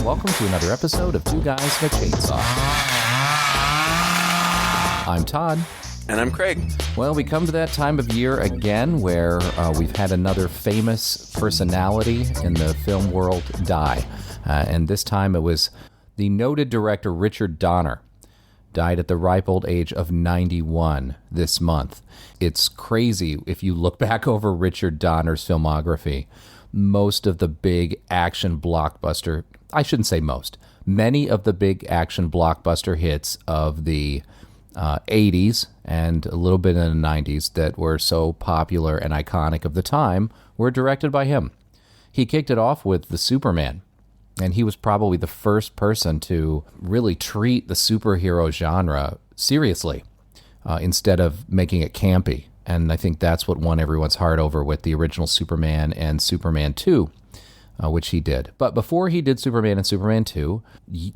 welcome to another episode of Two Guys and a Chainsaw. I'm Todd. And I'm Craig. Well, we come to that time of year again where we've had another famous personality in the film world die. And this time it was the noted director Richard Donner. Died at the ripe old age of 91 this month. It's crazy if you look back over Richard Donner's filmography. Most of the big action blockbuster, I shouldn't say most, many of the big action blockbuster hits of the 80s and a little bit in the 90s that were so popular and iconic of the time were directed by him. He kicked it off with The Superman, and he was probably the first person to really treat the superhero genre seriously instead of making it campy. And I think that's what won everyone's heart over with the original Superman and Superman 2, which he did. But before he did Superman and Superman 2,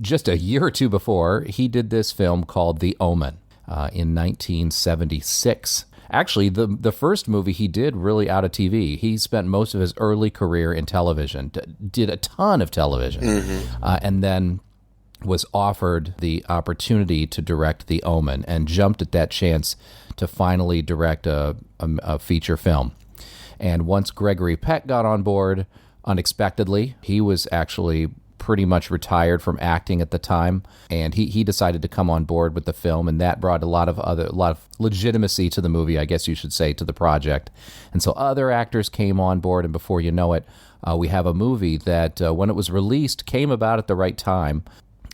just a year or two before, he did this film called The Omen in 1976. Actually, the first movie he did really out of TV. He spent most of his early career in television, did a ton of television, and then was offered the opportunity to direct The Omen and jumped at that chance to finally direct a feature film. And once Gregory Peck got on board, unexpectedly, he was actually pretty much retired from acting at the time, and he decided to come on board with the film, and that brought a lot of legitimacy to the movie, I guess you should say, to the project. And so other actors came on board, and before you know it, we have a movie that, when it was released, came about at the right time.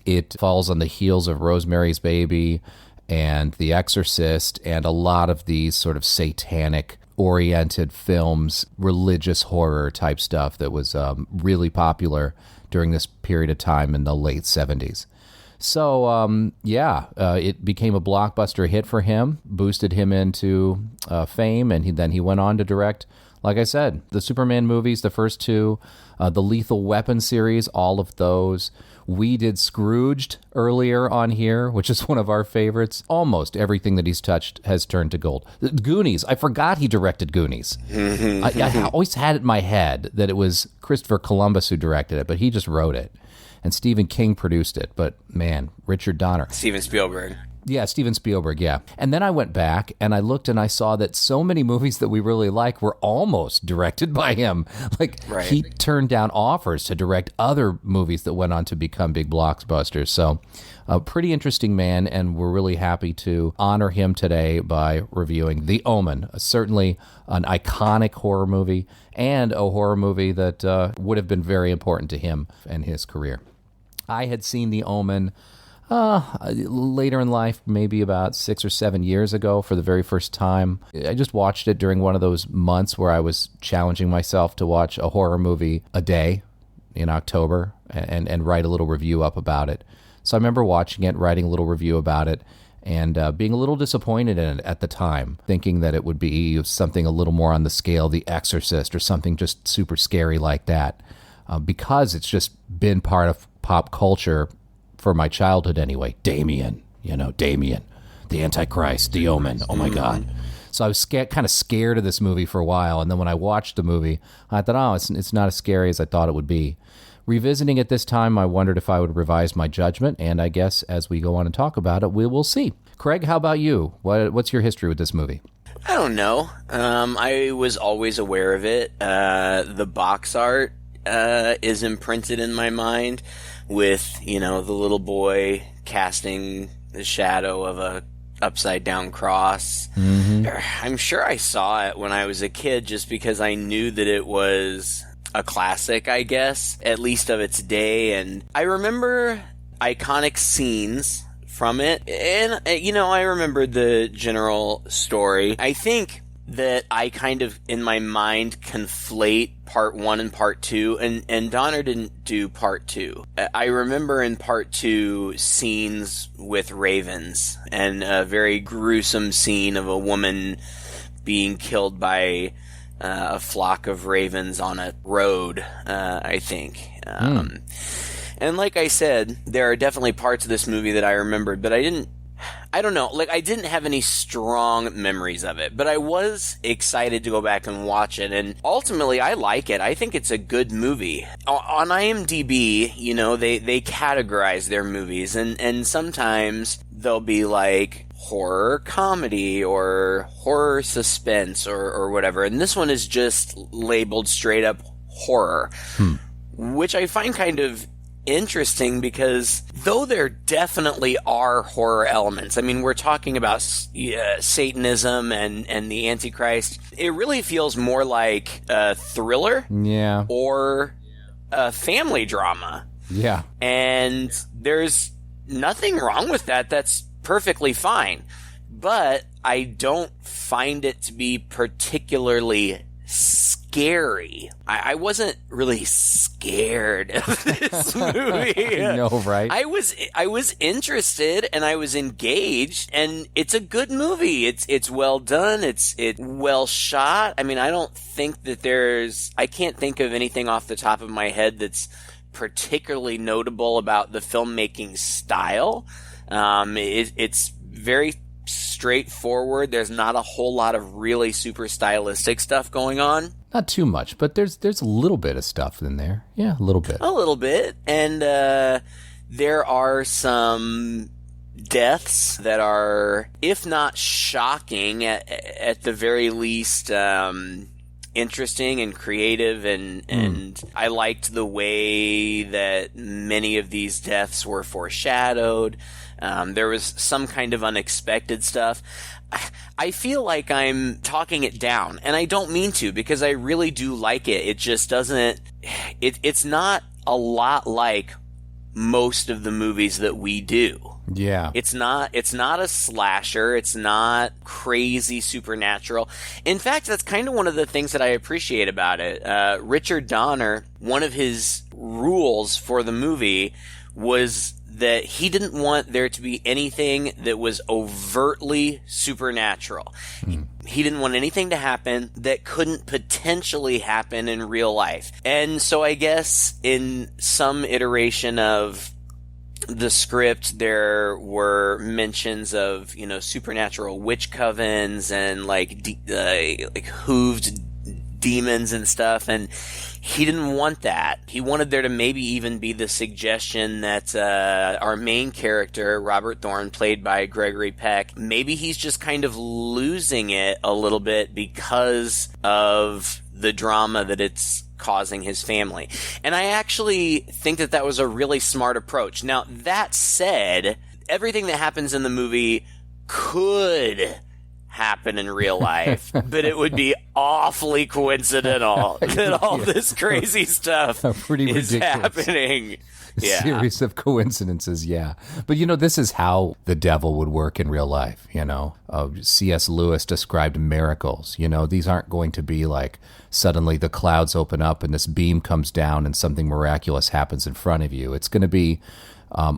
It falls on the heels of Rosemary's Baby and The Exorcist and a lot of these sort of satanic-oriented films, religious horror type stuff that was really popular during this period of time in the late 70s. So, it became a blockbuster hit for him, boosted him into fame, and then he went on to direct, like I said, the Superman movies, the first two, the Lethal Weapon series, all of those. We did Scrooged earlier on here, which is one of our favorites. Almost everything that he's touched has turned to gold. Goonies, I forgot he directed Goonies. I always had it in my head that it was Christopher Columbus who directed it, but he just wrote it. And Stephen King produced it. But man, Richard Donner. Steven Spielberg. Yeah, Steven Spielberg, yeah. And then I went back and I looked and I saw that so many movies that we really like were almost directed by him. He turned down offers to direct other movies that went on to become big blockbusters. So a pretty interesting man, and we're really happy to honor him today by reviewing The Omen, certainly an iconic horror movie and a horror movie that would have been very important to him and his career. I had seen The Omen later in life, maybe about 6 or 7 years ago for the very first time. I just watched it during one of those months where I was challenging myself to watch a horror movie a day in October and write a little review up about it. So I remember watching it, writing a little review about it, and being a little disappointed in it at the time, thinking that it would be something a little more on the scale, The Exorcist, or something just super scary like that, because it's just been part of pop culture for my childhood anyway. Damien, Damien, the Antichrist, The Omen, oh my God. So I was kind of scared of this movie for a while, and then when I watched the movie, I thought, it's not as scary as I thought it would be. Revisiting it this time, I wondered if I would revise my judgment, and I guess as we go on and talk about it, we will see. Craig, how about you? What's your history with this movie? I don't know. I was always aware of it. The box art is imprinted in my mind with, the little boy casting the shadow of a upside down cross. Mm-hmm. I'm sure I saw it when I was a kid just because I knew that it was a classic, I guess, at least of its day. And I remember iconic scenes from it. And, I remembered the general story. I think that I kind of, in my mind, conflate part 1 and part 2, and Donner didn't do part 2. I remember in part 2 scenes with ravens, and a very gruesome scene of a woman being killed by a flock of ravens on a road, I think. And like I said, there are definitely parts of this movie that I remembered, but I didn't I don't know. Like, I didn't have any strong memories of it, but I was excited to go back and watch it. And ultimately, I like it. I think it's a good movie. On IMDb, you know, they categorize their movies, and sometimes they'll be like horror comedy or horror suspense or whatever. And this one is just labeled straight up horror, which I find kind of interesting because though there definitely are horror elements, I mean, we're talking about Satanism and the Antichrist, it really feels more like a thriller or a family drama. Yeah. And there's nothing wrong with that. That's perfectly fine. But I don't find it to be particularly scary. I wasn't really scared of this movie. No, right? I was interested and I was engaged, and it's a good movie. It's well done. It's well shot. I mean, I don't think that I can't think of anything off the top of my head that's particularly notable about the filmmaking style. It's very straightforward. There's not a whole lot of really super stylistic stuff going on. Not too much, but there's a little bit of stuff in there. Yeah, a little bit. A little bit. And there are some deaths that are, if not shocking, at the very least interesting and creative, and I liked the way that many of these deaths were foreshadowed. There was some kind of unexpected stuff. I feel like I'm talking it down, and I don't mean to, because I really do like it. It just doesn't... It's not a lot like most of the movies that we do. Yeah. It's not a slasher. It's not crazy supernatural. In fact, that's kind of one of the things that I appreciate about it. Richard Donner, one of his rules for the movie was that he didn't want there to be anything that was overtly supernatural. He didn't want anything to happen that couldn't potentially happen in real life. And so I guess in some iteration of the script, there were mentions of, you know, supernatural witch covens and like hooved demons and stuff, and he didn't want that. He wanted there to maybe even be the suggestion that our main character, Robert Thorn, played by Gregory Peck, maybe he's just kind of losing it a little bit because of the drama that it's causing his family. And I actually think that was a really smart approach. Now, that said, everything that happens in the movie could happen in real life, but it would be awfully coincidental that all this crazy stuff pretty is ridiculous happening. Yeah. Series of coincidences, yeah. But, you know, this is how the devil would work in real life, you know. C.S. Lewis described miracles. You know, these aren't going to be like suddenly the clouds open up and this beam comes down and something miraculous happens in front of you. It's going to be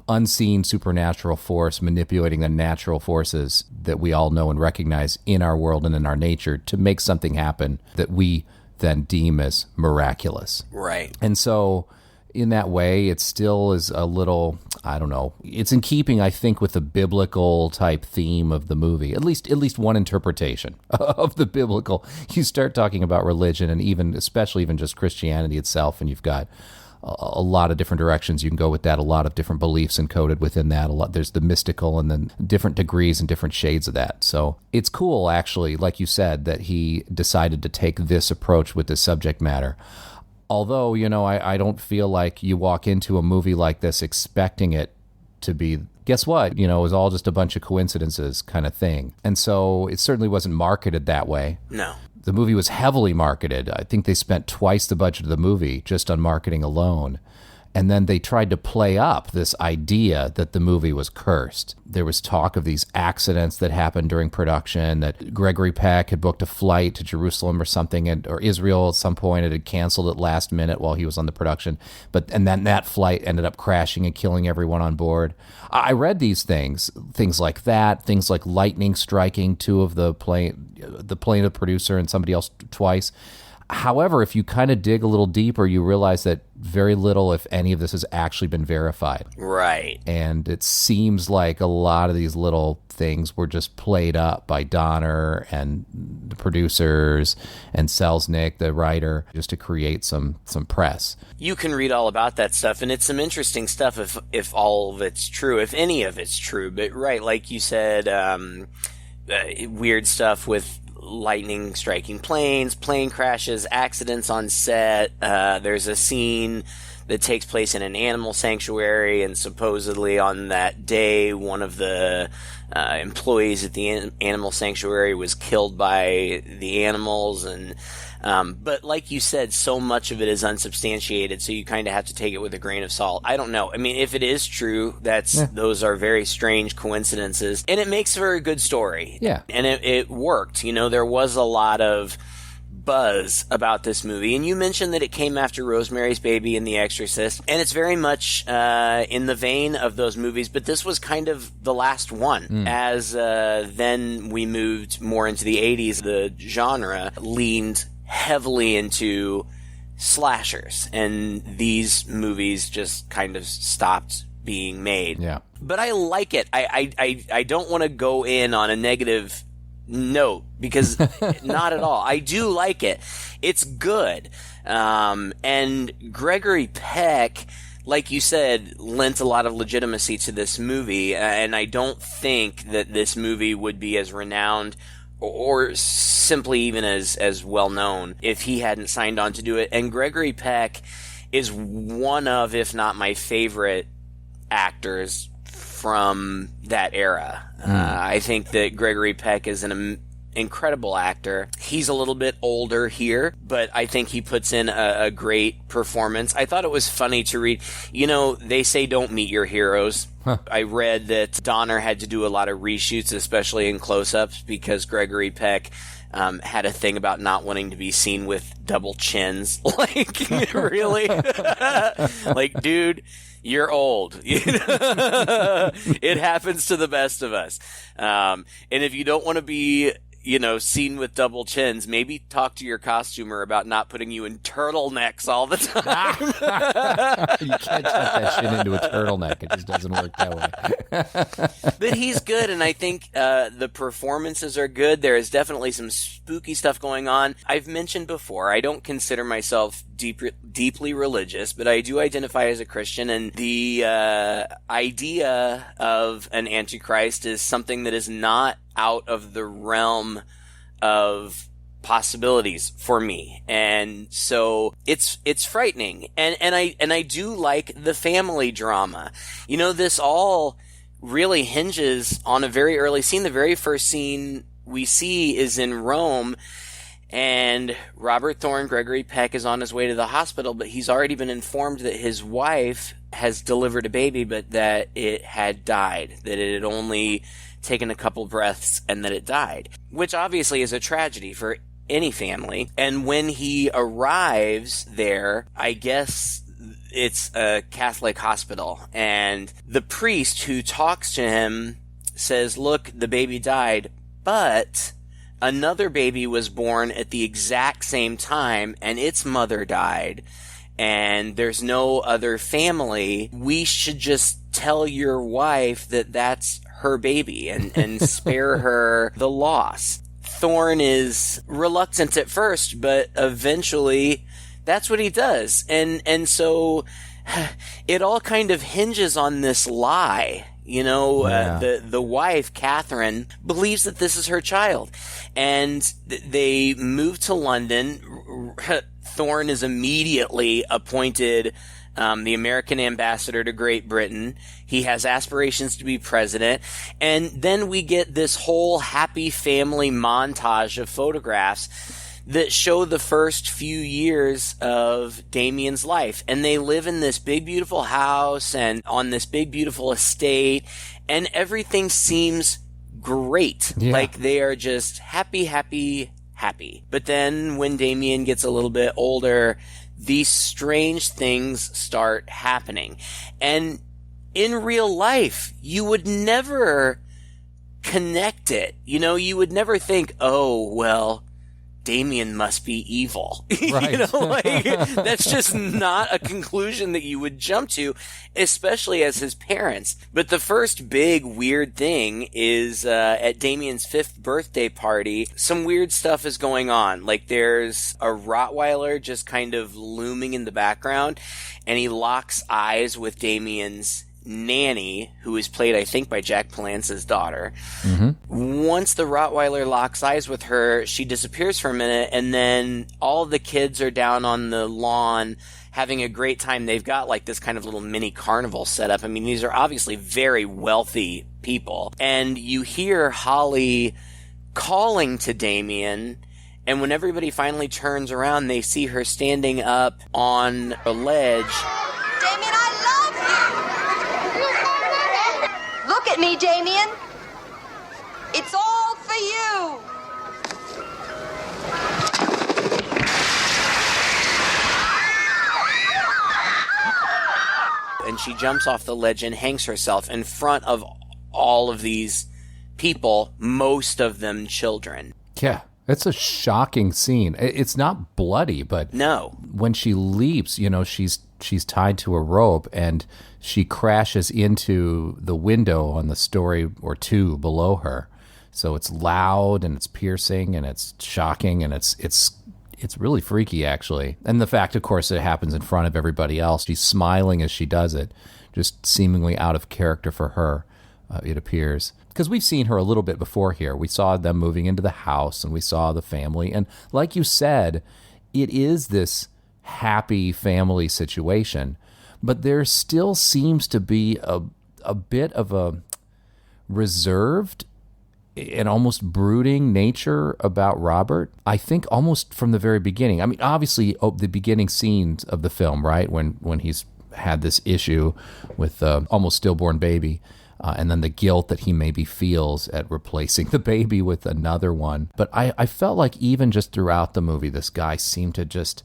unseen supernatural force manipulating the natural forces that we all know and recognize in our world and in our nature to make something happen that we then deem as miraculous. Right. And so in that way, it still is a little, I don't know, it's in keeping, I think, with the biblical type theme of the movie, at least one interpretation of the biblical. You start talking about religion and especially just Christianity itself, and you've got a lot of different directions you can go with that, a lot of different beliefs encoded within that. There's the mystical and then different degrees and different shades of that. So it's cool, actually, like you said, that he decided to take this approach with this subject matter. Although, you know, I don't feel like you walk into a movie like this expecting it to be, guess what? You know, it was all just a bunch of coincidences kind of thing. And so it certainly wasn't marketed that way. No. The movie was heavily marketed. I think they spent twice the budget of the movie just on marketing alone. And then they tried to play up this idea that the movie was cursed. There was talk of these accidents that happened during production, that Gregory Peck had booked a flight to Jerusalem or something, or Israel at some point. It had canceled at last minute while he was on the production. And then that flight ended up crashing and killing everyone on board. I read these things like that, things like lightning striking two of the plane of producer and somebody else twice. However, if you kind of dig a little deeper, you realize that very little, if any of this, has actually been verified. Right. And it seems like a lot of these little things were just played up by Donner and the producers and Selznick, the writer, just to create some press. You can read all about that stuff, and it's some interesting stuff if all of it's true, if any of it's true. But right, like you said, weird stuff with lightning striking planes, plane crashes, accidents on set. There's a scene that takes place in an animal sanctuary, and supposedly on that day, one of the employees at the animal sanctuary was killed by the animals. And but like you said, so much of it is unsubstantiated, so you kind of have to take it with a grain of salt. I don't know. I mean, if it is true, those are very strange coincidences, and it makes for a good story. Yeah. And it worked. You know, there was a lot of buzz about this movie, and you mentioned that it came after Rosemary's Baby and The Exorcist, and it's very much in the vein of those movies, but this was kind of the last one. As then we moved more into the 80s, the genre leaned heavily into slashers, and these movies just kind of stopped being made. Yeah. But I like it. I don't want to go in on a negative note, because not at all. I do like it. It's good. And Gregory Peck, like you said, lent a lot of legitimacy to this movie, and I don't think that this movie would be as renowned or simply even as well known if he hadn't signed on to do it. And Gregory Peck is one of, if not my favorite actors from that era. I think that Gregory Peck is an incredible actor. He's a little bit older here, but I think he puts in a great performance. I thought it was funny to read, you know, they say don't meet your heroes. I read that Donner had to do a lot of reshoots, especially in close-ups, because Gregory Peck had a thing about not wanting to be seen with double chins. Like, really? Like, dude, you're old. It happens to the best of us. And if you don't want to be, you know, seen with double chins, maybe talk to your costumer about not putting you in turtlenecks all the time. You can't tuck that shit into a turtleneck. It just doesn't work that way. But he's good, and I think the performances are good. There is definitely some spooky stuff going on. I've mentioned before, I don't consider myself deeply religious, but I do identify as a Christian, and the idea of an Antichrist is something that is not out of the realm of possibilities for me. And so it's frightening. And I do like the family drama. You know, this all really hinges on a very early scene. The very first scene we see is in Rome, and Robert Thorn, Gregory Peck, is on his way to the hospital, but he's already been informed that his wife has delivered a baby, but that it had died, that it had only taken a couple breaths and that it died, which obviously is a tragedy for any family. And when he arrives there, I guess it's a Catholic hospital, and the priest who talks to him says, look, the baby died, but another baby was born at the exact same time, and its mother died, and there's no other family. We should just tell your wife that that's her baby and spare her the loss. Thorn is reluctant at first, but eventually that's what he does. And so it all kind of hinges on this lie. You know, the wife, Katherine, believes that this is her child. And they move to London. Thorn is immediately appointed the American ambassador to Great Britain. He has aspirations to be president. And then we get this whole happy family montage of photographs that show the first few years of Damien's life. And they live in this big, beautiful house and on this big, beautiful estate. And everything seems great. Yeah. Like they are just happy, happy, happy. But then when Damien gets a little bit older, these strange things start happening. And in real life, you would never connect it. You know, you would never think, oh, well, Damien must be evil. Right. You know, like, that's just not a conclusion that you would jump to, especially as his parents. But the first big weird thing is, at Damien's 5th birthday party, some weird stuff is going on. Like, there's a Rottweiler just kind of looming in the background, and he locks eyes with Damien's nanny, who is played, I think, by Jack Palance's daughter. Mm-hmm. Once the Rottweiler locks eyes with her, she disappears for a minute, and then all of the kids are down on the lawn having a great time. They've got like this kind of little mini carnival set up. I mean, these are obviously very wealthy people. And you hear Holly calling to Damien, and when everybody finally turns around, they see her standing up on a ledge. Damien, I love you! Look at me, Damien. It's all for you. And she jumps off the ledge and hangs herself in front of all of these people, most of them children. Yeah, it's a shocking scene. It's not bloody, but no, when she leaps, you know, she's tied to a rope and she crashes into the window on the story or two below her. So it's loud and it's piercing and it's shocking and it's really freaky, actually. And the fact, of course, it happens in front of everybody else. She's smiling as she does it, just seemingly out of character for her, it appears. Because we've seen her a little bit before here. We saw them moving into the house and we saw the family. And like you said, it is this happy family situation. But there still seems to be a bit of a reserved and almost brooding nature about Robert. I think almost from the very beginning. I mean, obviously, the beginning scenes of the film, right, when he's had this issue with almost stillborn baby, and then the guilt that he maybe feels at replacing the baby with another one. But I felt like even just throughout the movie, this guy seemed to just,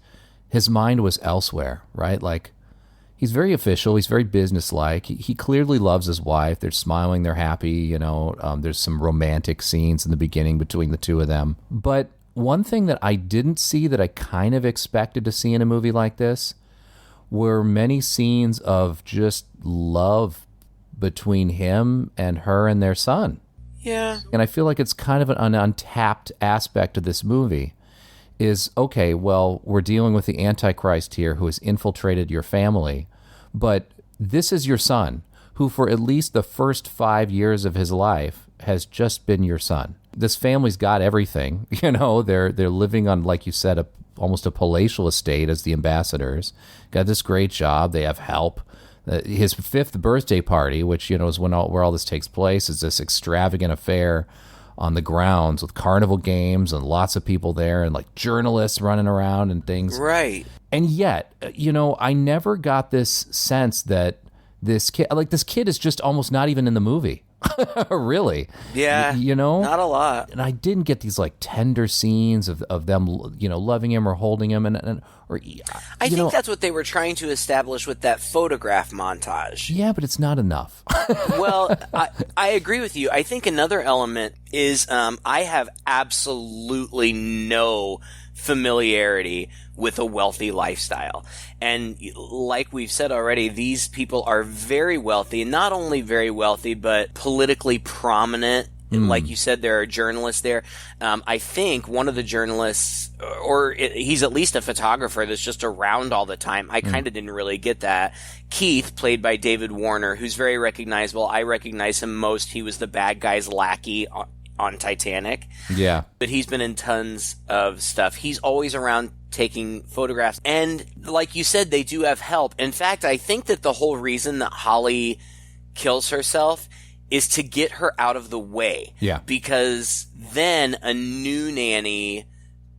his mind was elsewhere, right? Like, he's very official. He's very businesslike. He clearly loves his wife. They're smiling. They're happy. You know, there's some romantic scenes in the beginning between the two of them. But one thing that I didn't see that I kind of expected to see in a movie like this were many scenes of just love between him and her and their son. Yeah. And I feel like it's kind of an untapped aspect of this movie. Is, okay, well, we're dealing with the Antichrist here who has infiltrated your family, but this is your son, who for at least the first 5 years of his life has just been your son. This family's got everything, you know, they're living on, like you said, almost a palatial estate as the ambassadors, got this great job, they have help. His 5th birthday party, which, you know, is where all this takes place, is this extravagant affair on the grounds with carnival games and lots of people there and like journalists running around and things. Right. And yet, you know, I never got this sense that this kid is just almost not even in the movie. Really. Yeah. You know? Not a lot. And I didn't get these like tender scenes of them, you know, loving him or holding him I think that's what they were trying to establish with that photograph montage. Yeah, but it's not enough. Well, I agree with you. I think another element is I have absolutely no familiarity with a wealthy lifestyle. And like we've said already, these people are very wealthy, not only very wealthy, but politically prominent. Like you said, there are journalists there. I think one of the journalists, he's at least a photographer that's just around all the time. I kind of didn't really get that. Keith, played by David Warner, who's very recognizable. I recognize him most. He was the bad guy's lackey on Titanic. Yeah. But he's been in tons of stuff. He's always around taking photographs. And like you said, they do have help. In fact, I think that the whole reason that Holly kills herself is to get her out of the way. Yeah. Because then a new nanny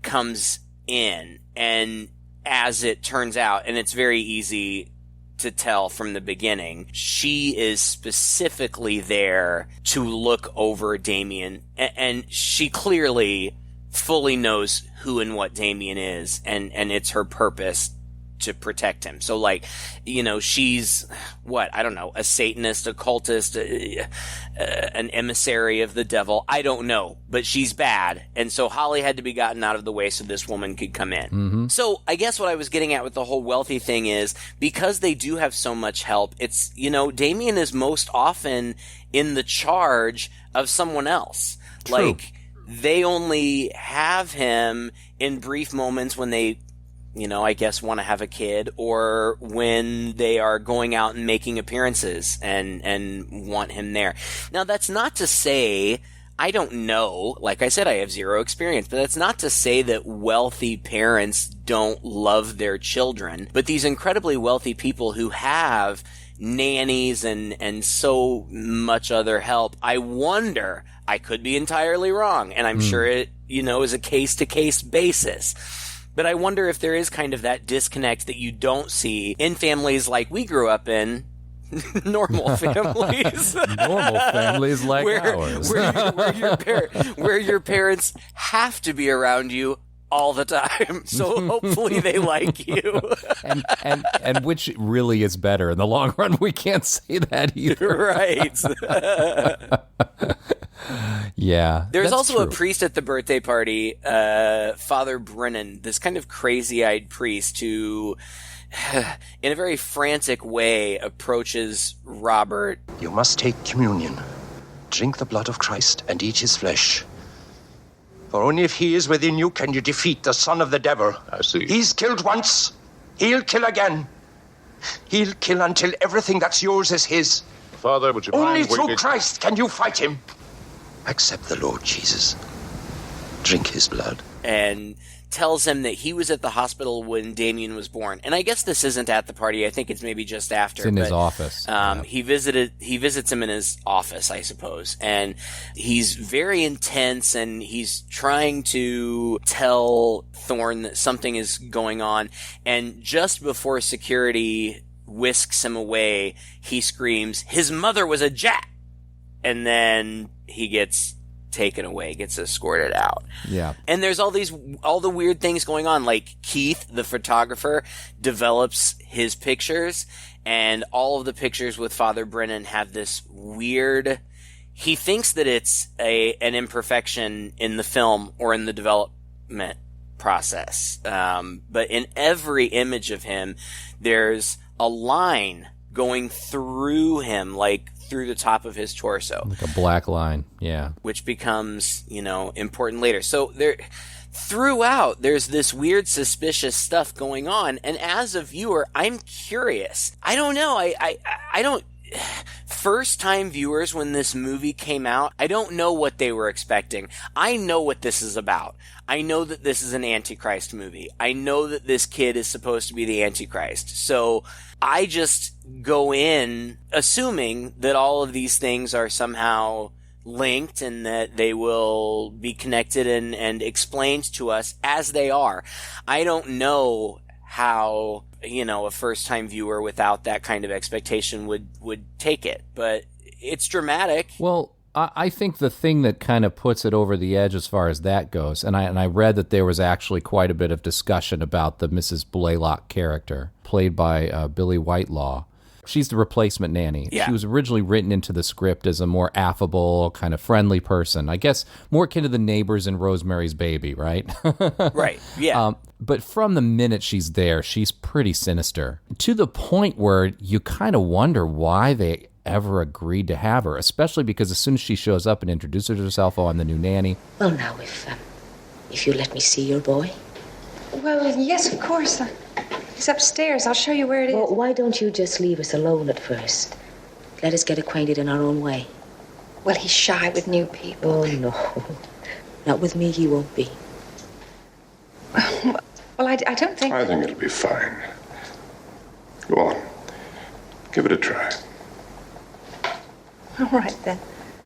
comes in, and as it turns out, and it's very easy to tell from the beginning, she is specifically there to look over Damien, and she clearly fully knows who and what Damien is, and it's her purpose to protect him. So, like, she's, I don't know, a Satanist, occultist, an emissary of the devil. I don't know, but she's bad. And so Holly had to be gotten out of the way so this woman could come in. Mm-hmm. So I guess what I was getting at with the whole wealthy thing is, because they do have so much help, it's, Damien is most often in the charge of someone else. True. Like, they only have him in brief moments when they, I guess want to have a kid, or when they are going out and making appearances and want him there. Now, that's not to say, I don't know, like I said, I have zero experience, but that's not to say that wealthy parents don't love their children. But these incredibly wealthy people who have nannies and so much other help, I wonder, I could be entirely wrong, and I'm sure it, is a case-to-case basis. But I wonder if there is kind of that disconnect that you don't see in families like we grew up in, normal families. Normal families like ours. where your parents have to be around you all the time. So hopefully they like you. and which really is better in the long run. We can't say that either. Right. Yeah. There's also true. a priest at the birthday party, Father Brennan, this kind of crazy-eyed priest who, in a very frantic way, approaches Robert. You must take communion, drink the blood of Christ, and eat his flesh. For only if he is within you can you defeat the son of the devil. I see. He's killed once. He'll kill again. He'll kill until everything that's yours is his. Father, would you Only mind through waiting? Christ can you fight him. Accept the Lord Jesus. Drink his blood. And tells him that he was at the hospital when Damien was born. And I guess this isn't at the party. I think it's maybe just after. It's in his office. He visits him in his office, I suppose. And he's very intense, and he's trying to tell Thorn that something is going on. And just before security whisks him away, he screams, "His mother was a Jap!" And then he gets taken away, gets escorted out. Yeah. And there's all the weird things going on. Like, Keith, the photographer, develops his pictures, and all of the pictures with Father Brennan have this weird, he thinks that it's an imperfection in the film or in the development process. But in every image of him, there's a line going through him, like through the top of his torso. Like a black line, yeah. Which becomes, important later. So throughout, there's this weird, suspicious stuff going on. And as a viewer, I'm curious. I don't know. I don't... First-time viewers, when this movie came out, I don't know what they were expecting. I know what this is about. I know that this is an Antichrist movie. I know that this kid is supposed to be the Antichrist. So I just go in assuming that all of these things are somehow linked and that they will be connected and explained to us as they are. I don't know how, a first-time viewer without that kind of expectation would take it. But it's dramatic. Well, I think the thing that kind of puts it over the edge as far as that goes, and I read that there was actually quite a bit of discussion about the Mrs. Baylock character, played by Billy Whitelaw. She's the replacement nanny. Yeah. She was originally written into the script as a more affable, kind of friendly person. I guess more akin to the neighbors in Rosemary's Baby, right? Right, yeah. But from the minute she's there, she's pretty sinister, to the point where you kind of wonder why they ever agreed to have her, especially because as soon as she shows up and introduces herself, "Oh, I'm the new nanny." Well, now, if you let me see your boy. Well, yes, of course. He's upstairs. I'll show you where it is. Well, why don't you just leave us alone at first? Let us get acquainted in our own way. Well, he's shy with new people. Oh, no. Not with me, he won't be. Well, I don't think... I think it'll be fine. Go on. Give it a try. All right, then.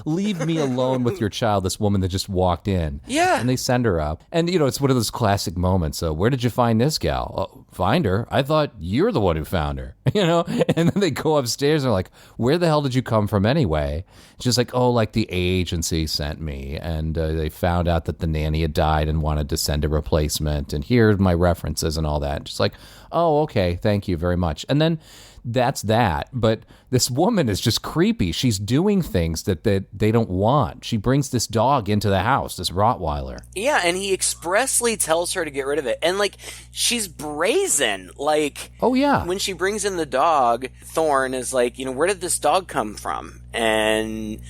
Leave me alone with your child, this woman that just walked in. Yeah. And they send her up. And, it's one of those classic moments. Where did you find this gal? find her? I thought you're the one who found her, And then they go upstairs and they're like, where the hell did you come from anyway? She's like, oh, like the agency sent me. And they found out that the nanny had died and wanted to send a replacement. And here's my references and all that. Just like, oh, okay, thank you very much. And then that's that. But this woman is just creepy. She's doing things that they don't want. She brings this dog into the house, this Rottweiler. Yeah, and he expressly tells her to get rid of it. And, like, she's brazen. Like, oh, yeah. When she brings in the dog, Thorn is like, where did this dog come from? And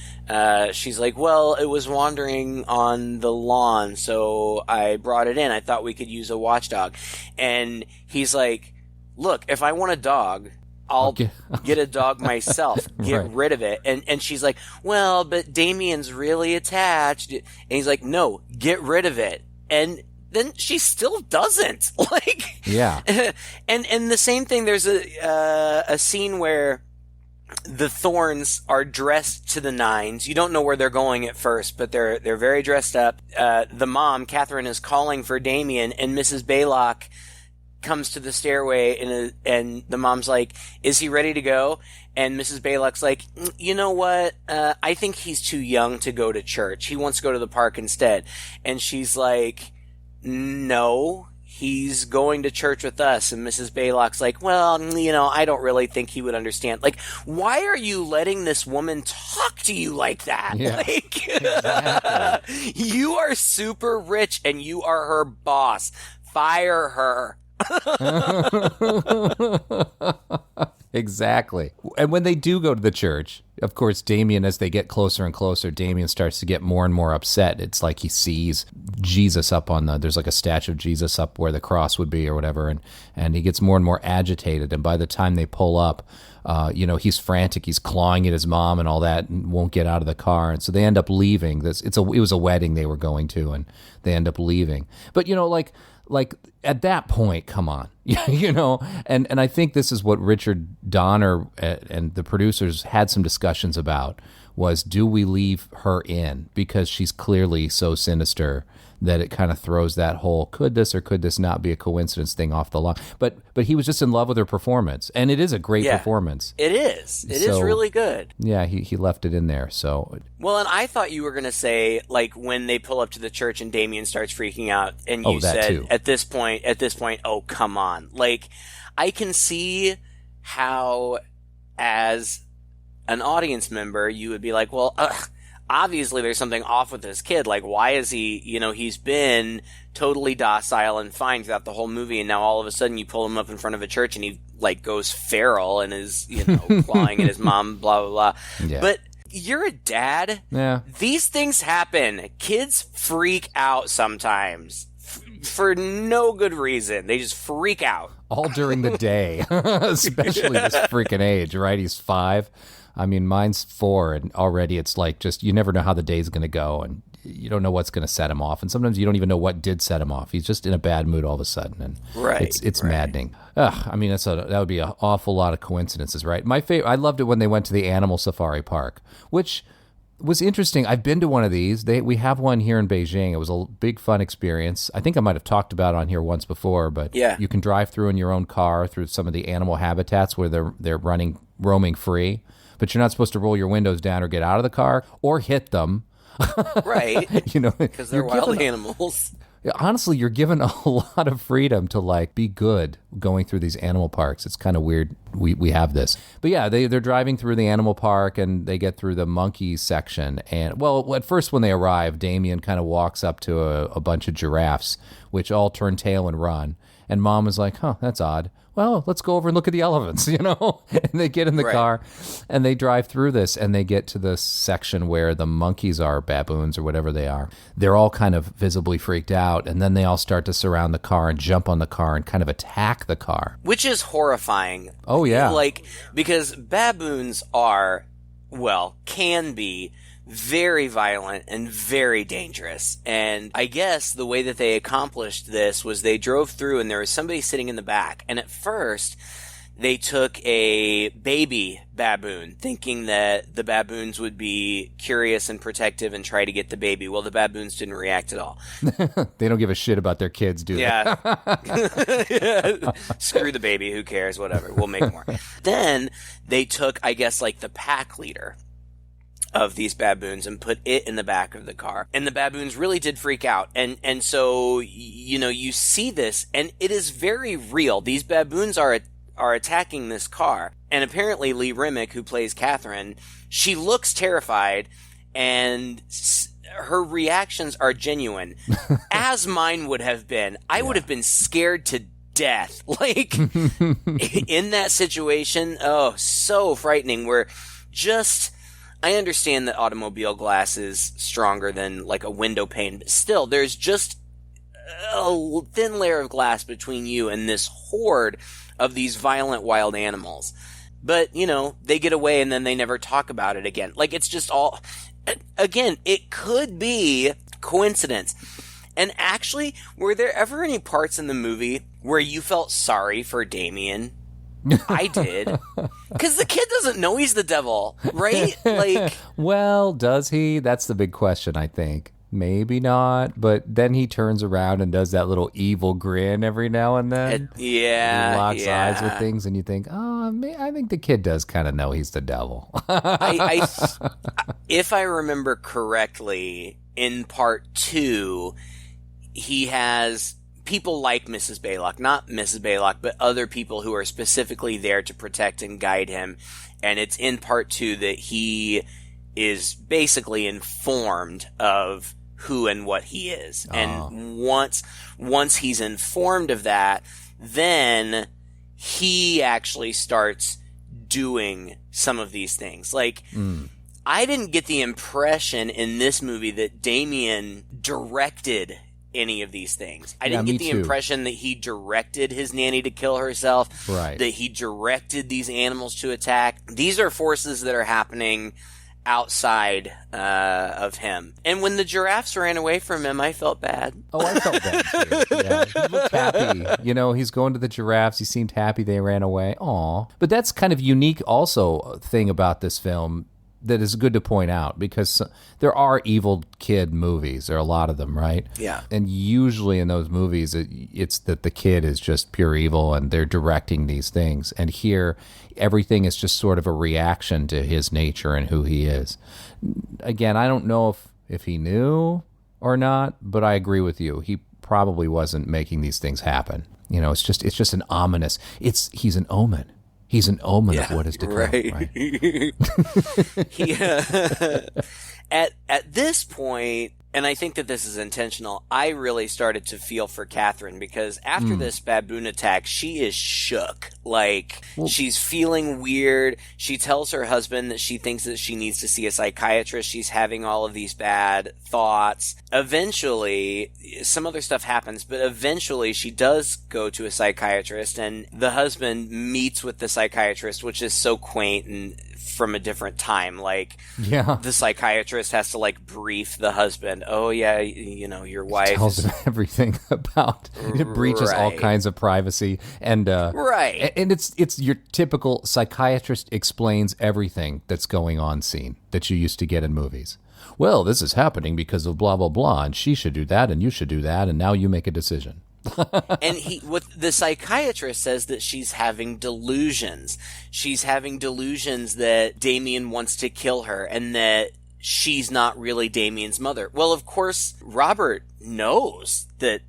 she's like, well, it was wandering on the lawn, so I brought it in. I thought we could use a watchdog. And he's like, look, if I want a dog, I'll get a dog myself. Get right. rid of it. And she's like, well, but Damien's really attached. And he's like, no, get rid of it. And then she still doesn't. Like, yeah. And the same thing. There's a scene where the Thorns are dressed to the nines. You don't know where they're going at first, but they're very dressed up. The mom, Katherine, is calling for Damien, and Mrs. Baylock comes to the stairway, and the mom's like, is he ready to go? And Mrs. Baylock's like, you know what? I think he's too young to go to church. He wants to go to the park instead. And she's like, no, he's going to church with us. And Mrs. Baylock's like, well, I don't really think he would understand. Like, why are you letting this woman talk to you like that? Yeah, like, exactly. You are super rich and you are her boss. Fire her. Exactly. And when they do go to the church, of course, Damien, as they get closer and closer, Damien starts to get more and more upset. It's like he sees Jesus up there's like a statue of Jesus up where the cross would be or whatever, and he gets more and more agitated. And by the time they pull up, he's frantic. He's clawing at his mom and all that, and won't get out of the car. And so they end up leaving. It was a wedding they were going to, and they end up leaving. But like at that point, come on, and I think this is what Richard Donner and the producers had some discussions about, was, do we leave her in because she's clearly so sinister that it kind of throws that whole could this or could this not be a coincidence thing off the line. But he was just in love with her performance, and it is a great performance. It is. It is really good. Yeah, he left it in there. So well, and I thought you were going to say, like, when they pull up to the church and Damien starts freaking out, and you said too. At this point, oh, come on. Like, I can see how, as an audience member, you would be like, well, obviously there's something off with this kid. Like, why is he, he's been totally docile and fine throughout the whole movie, and now all of a sudden you pull him up in front of a church and he, like, goes feral and is, clawing at his mom, blah, blah, blah. Yeah. But you're a dad. Yeah. These things happen. Kids freak out sometimes for no good reason. They just freak out. All during the day, especially this freaking age, right? He's 5. I mean, mine's 4, and already it's like, just, you never know how the day's going to go, and you don't know what's going to set him off. And sometimes you don't even know what did set him off. He's just in a bad mood all of a sudden, and it's maddening. I mean, that would be an awful lot of coincidences, right? I loved it when they went to the animal safari park, which was interesting. I've been to one of these. We have one here in Beijing. It was a big, fun experience. I think I might have talked about it on here once before, but you can drive through in your own car through some of the animal habitats where they're roaming free. But you're not supposed to roll your windows down or get out of the car or hit them. Right. Because they're wild animals. Honestly, you're given a lot of freedom to, like, be good going through these animal parks. It's kind of weird we have this. But yeah, they're driving through the animal park, and they get through the monkey section. And, well, at first when they arrive, Damien kind of walks up to a bunch of giraffes, which all turn tail and run. And Mom is like, that's odd. Well, let's go over and look at the elephants, And they get in the car, and they drive through this, and they get to the section where the monkeys are, baboons or whatever they are. They're all kind of visibly freaked out, and then they all start to surround the car and jump on the car and kind of attack the car. Which is horrifying. Oh, yeah. Like, because baboons can be very violent and very dangerous. And I guess the way that they accomplished this was they drove through, and there was somebody sitting in the back. And at first, they took a baby baboon, thinking that the baboons would be curious and protective and try to get the baby. Well, the baboons didn't react at all. They don't give a shit about their kids, do they? Yeah. Screw the baby. Who cares? Whatever. We'll make more. Then they took, I guess, like the pack leader of these baboons and put it in the back of the car. And the baboons really did freak out. And so, you see this, and it is very real. These baboons are attacking this car. And apparently Lee Remick, who plays Katherine, she looks terrified, and her reactions are genuine, as mine would have been. I would have been scared to death. Like, in that situation, so frightening, where I understand that automobile glass is stronger than, like, a window pane, but still, there's just a thin layer of glass between you and this horde of these violent wild animals. But, they get away and then they never talk about it again. Like, it's just all... Again, it could be coincidence. And actually, were there ever any parts in the movie where you felt sorry for Damien? I did. Because the kid doesn't know he's the devil, right? Like, well, does he? That's the big question, I think. Maybe not, but then he turns around and does that little evil grin every now and then. He locks eyes with things, and you think, I think the kid does kind of know he's the devil. If I remember correctly, in part 2, he has people like Mrs. Baylock, not Mrs. Baylock, but other people who are specifically there to protect and guide him. And it's in part 2 that he is basically informed of who and what he is. And once he's informed of that, then he actually starts doing some of these things. Like, I didn't get the impression in this movie that Damien directed any of these things. I didn't get the impression that he directed his nanny to kill herself, right? That he directed these animals to attack. These are forces that are happening outside of him. And when the giraffes ran away from him, I felt bad. Oh, I felt bad too. Yeah, he looked happy. He's going to the giraffes. He seemed happy they ran away. Aw. But that's kind of unique also thing about this film that is good to point out, because there are evil kid movies. There are a lot of them, right? Yeah. And usually in those movies, it's that the kid is just pure evil and they're directing these things. And here, everything is just sort of a reaction to his nature and who he is. Again, I don't know if he knew or not, but I agree with you. He probably wasn't making these things happen. It's just an ominous. He's an omen. He's an omen of what is to come. Right? At this point, and I think that this is intentional, I really started to feel for Katherine, because after this baboon attack, she is shook. Like, she's feeling weird. She tells her husband that she thinks that she needs to see a psychiatrist. She's having all of these bad thoughts. Eventually, some other stuff happens, but eventually she does go to a psychiatrist, and the husband meets with the psychiatrist, which is so quaint and from a different time. Like, the psychiatrist has to, like, brief the husband. Oh, yeah, your wife tells him everything about it, breaches all kinds of privacy, and and it's your typical psychiatrist explains everything that's going on scene that you used to get in movies. Well, this is happening because of blah blah blah, and she should do that, and you should do that, and now you make a decision. And the psychiatrist says that she's having delusions. She's having delusions that Damien wants to kill her and that she's not really Damien's mother. Well, of course, Robert knows that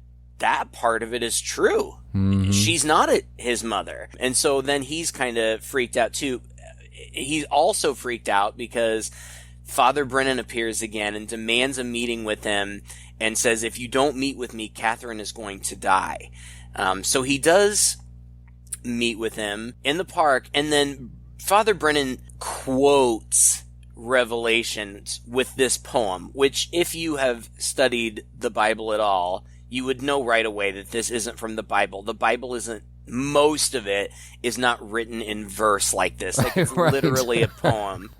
part of it is true. Mm-hmm. She's not his mother. And so then he's kind of freaked out too. He's also freaked out because Father Brennan appears again and demands a meeting with him and says, if you don't meet with me, Katherine is going to die. So he does meet with him in the park, and then Father Brennan quotes Revelations with this poem, which if you have studied the Bible at all, you would know right away that this isn't from the Bible. The Bible isn't, most of it is not written in verse like this. Like, it's right. Literally a poem.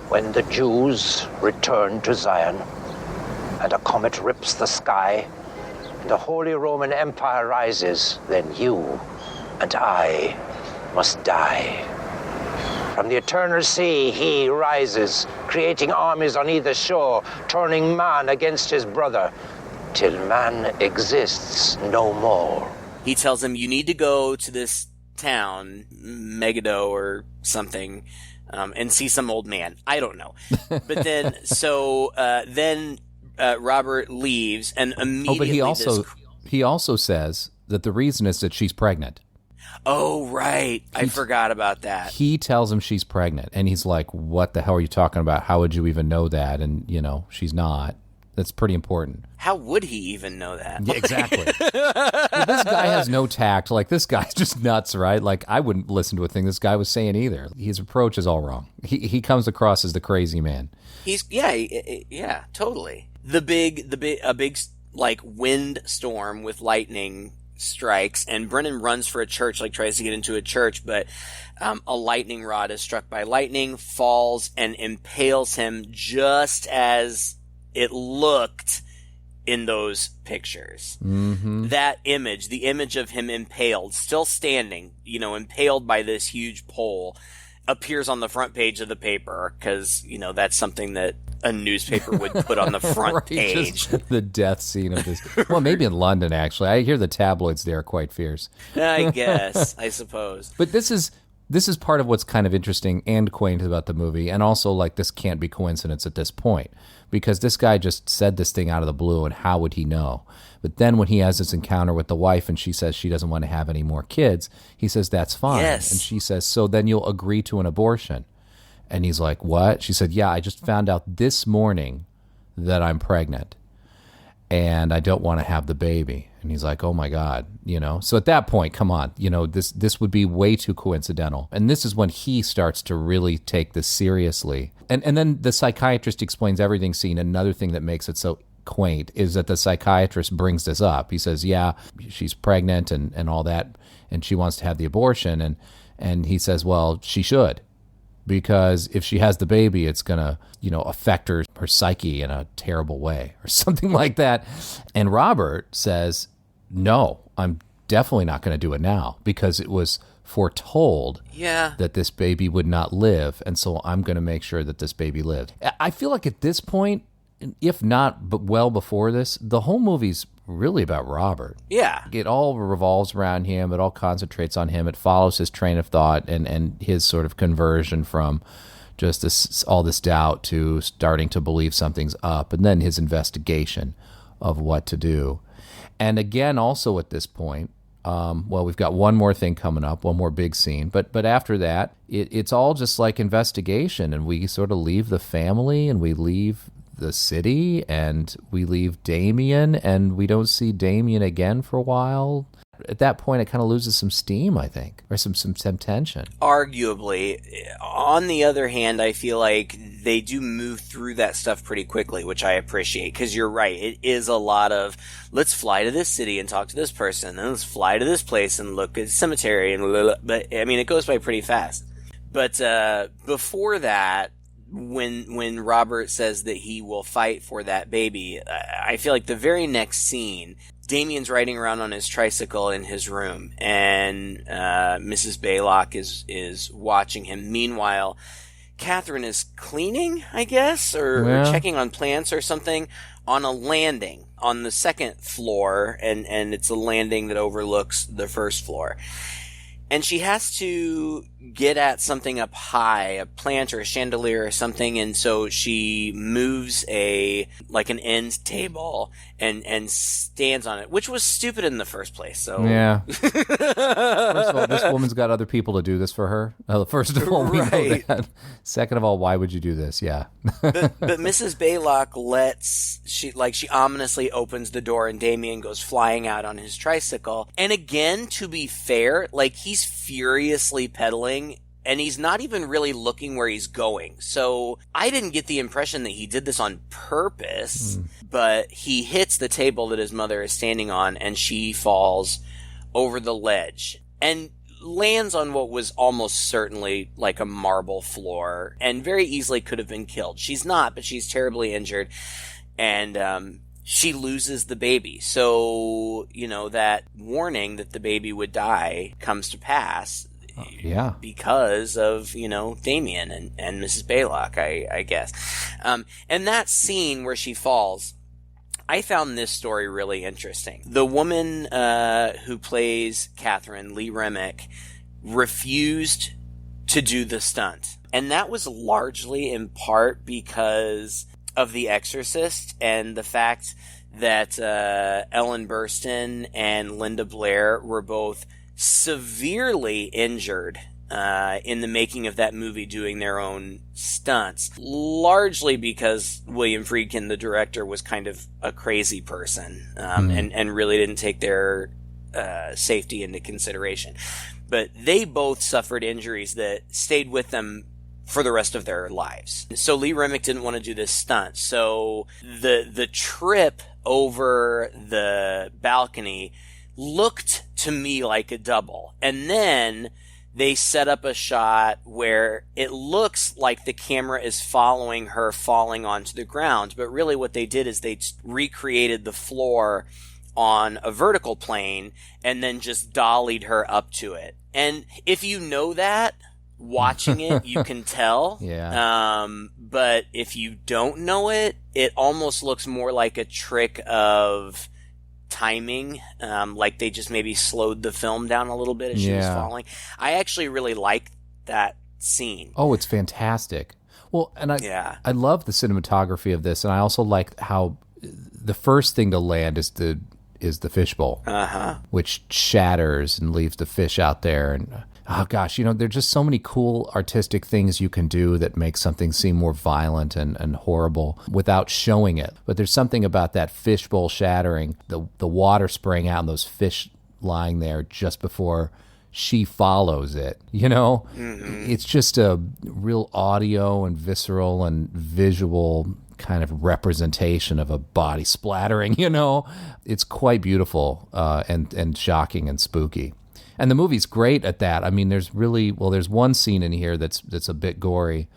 When the Jews return to Zion, and a comet rips the sky, and the Holy Roman Empire rises, then you and I must die. From the eternal sea he rises, creating armies on either shore, turning man against his brother, till man exists no more. He tells him, you need to go to this town, Megiddo or something, and see some old man. I don't know. But then, then Robert leaves, and immediately... Oh, but he also says that the reason is that she's pregnant. Oh, right. I forgot about that. He tells him she's pregnant, and he's like, what the hell are you talking about? How would you even know that? And, she's not. That's pretty important. How would he even know that? Yeah, exactly. This guy has no tact. Like, this guy's just nuts, right? Like, I wouldn't listen to a thing this guy was saying either. His approach is all wrong. He comes across as the crazy man. Yeah, totally. A big like wind storm with lightning strikes, and Brennan runs for a church, like tries to get into a church, but a lightning rod is struck by lightning, falls, and impales him just as it looked in those pictures. Mm-hmm. That image, the image of him impaled, still standing, impaled by this huge pole, appears on the front page of the paper, because, that's something that a newspaper would put on the front right, page. Just the death scene of this. Well, maybe in London, actually. I hear the tabloids there are quite fierce. I guess, I suppose. But this is part of what's kind of interesting and quaint about the movie, and also, like, this can't be coincidence at this point, because this guy just said this thing out of the blue, and how would he know? But then when he has this encounter with the wife and she says she doesn't want to have any more kids, he says, that's fine. Yes. And she says, so then you'll agree to an abortion. And he's like, what? She said, yeah, I just found out this morning that I'm pregnant and I don't want to have the baby. And he's like, oh my God, So at that point, come on, this would be way too coincidental. And this is when he starts to really take this seriously. And then the psychiatrist explains everything scene. Another thing that makes it so quaint is that the psychiatrist brings this up. He says, yeah, she's pregnant and all that, and she wants to have the abortion. And he says, well, she should. Because if she has the baby, it's going to, affect her psyche in a terrible way or something like that. And Robert says, no, I'm definitely not going to do it now because it was foretold that this baby would not live. And so I'm going to make sure that this baby lived. I feel like at this point, if not but well before this, the whole movie's really about Robert. Yeah. It all revolves around him. It all concentrates on him. It follows his train of thought and his sort of conversion from just all this doubt to starting to believe something's up, and then his investigation of what to do. And again, also at this point, we've got one more thing coming up, one more big scene. But after that, it's all just like investigation, and we sort of leave the family, and we leave the city, and we leave Damien, and we don't see Damien again for a while. At that point, it kind of loses some steam, I think, or some tension. Arguably. On the other hand, I feel like they do move through that stuff pretty quickly, which I appreciate, because you're right. It is a lot of, let's fly to this city and talk to this person, and let's fly to this place and look at the cemetery, and blah, blah, blah. But, I mean, it goes by pretty fast. But before that, when Robert says that he will fight for that baby, I feel like the very next scene, Damien's riding around on his tricycle in his room, and Mrs. Baylock is watching him. Meanwhile, Katherine is cleaning, I guess, or checking on plants or something, on a landing on the second floor, and it's a landing that overlooks the first floor. And she has to get at something up high, a plant or a chandelier or something, and so she moves an end table and stands on it, which was stupid in the first place. So yeah. First of all, this woman's got other people to do this for her. First of all, we know that. Second of all, why would you do this? Yeah. but Mrs. Baylock she ominously opens the door, and Damien goes flying out on his tricycle. And again, to be fair, he's furiously pedaling, and he's not even really looking where he's going. So I didn't get the impression that he did this on purpose, but he hits the table that his mother is standing on, and she falls over the ledge and lands on what was almost certainly like a marble floor, and very easily could have been killed. She's not, but she's terribly injured, and she loses the baby. So, that warning that the baby would die comes to pass. Yeah. Because of, Damien and Mrs. Baylock, I guess. And that scene where she falls, I found this story really interesting. The woman who plays Katherine, Lee Remick, refused to do the stunt. And that was largely in part because of The Exorcist and the fact that Ellen Burstyn and Linda Blair were both severely injured in the making of that movie doing their own stunts, largely because William Friedkin, the director, was kind of a crazy person and really didn't take their safety into consideration. But they both suffered injuries that stayed with them for the rest of their lives. So Lee Remick didn't want to do this stunt. So the trip over the balcony looked to me like a double. And then they set up a shot where it looks like the camera is following her falling onto the ground. But really what they did is they recreated the floor on a vertical plane and then just dollied her up to it. And if you know that, watching it, you can tell. Yeah. But if you don't know it, it almost looks more like a trick of timing, like they just maybe slowed the film down a little bit as she was falling. I actually really like that scene. Oh, it's fantastic. Well, and I love the cinematography of this, and I also like how the first thing to land is the fishbowl, which shatters and leaves the fish out there. And oh gosh, there's just so many cool artistic things you can do that make something seem more violent and horrible without showing it. But there's something about that fishbowl shattering, the water spraying out and those fish lying there just before she follows it. It's just a real audio and visceral and visual kind of representation of a body splattering. It's quite beautiful and shocking and spooky. And the movie's great at that. I mean, there's one scene in here that's a bit gory,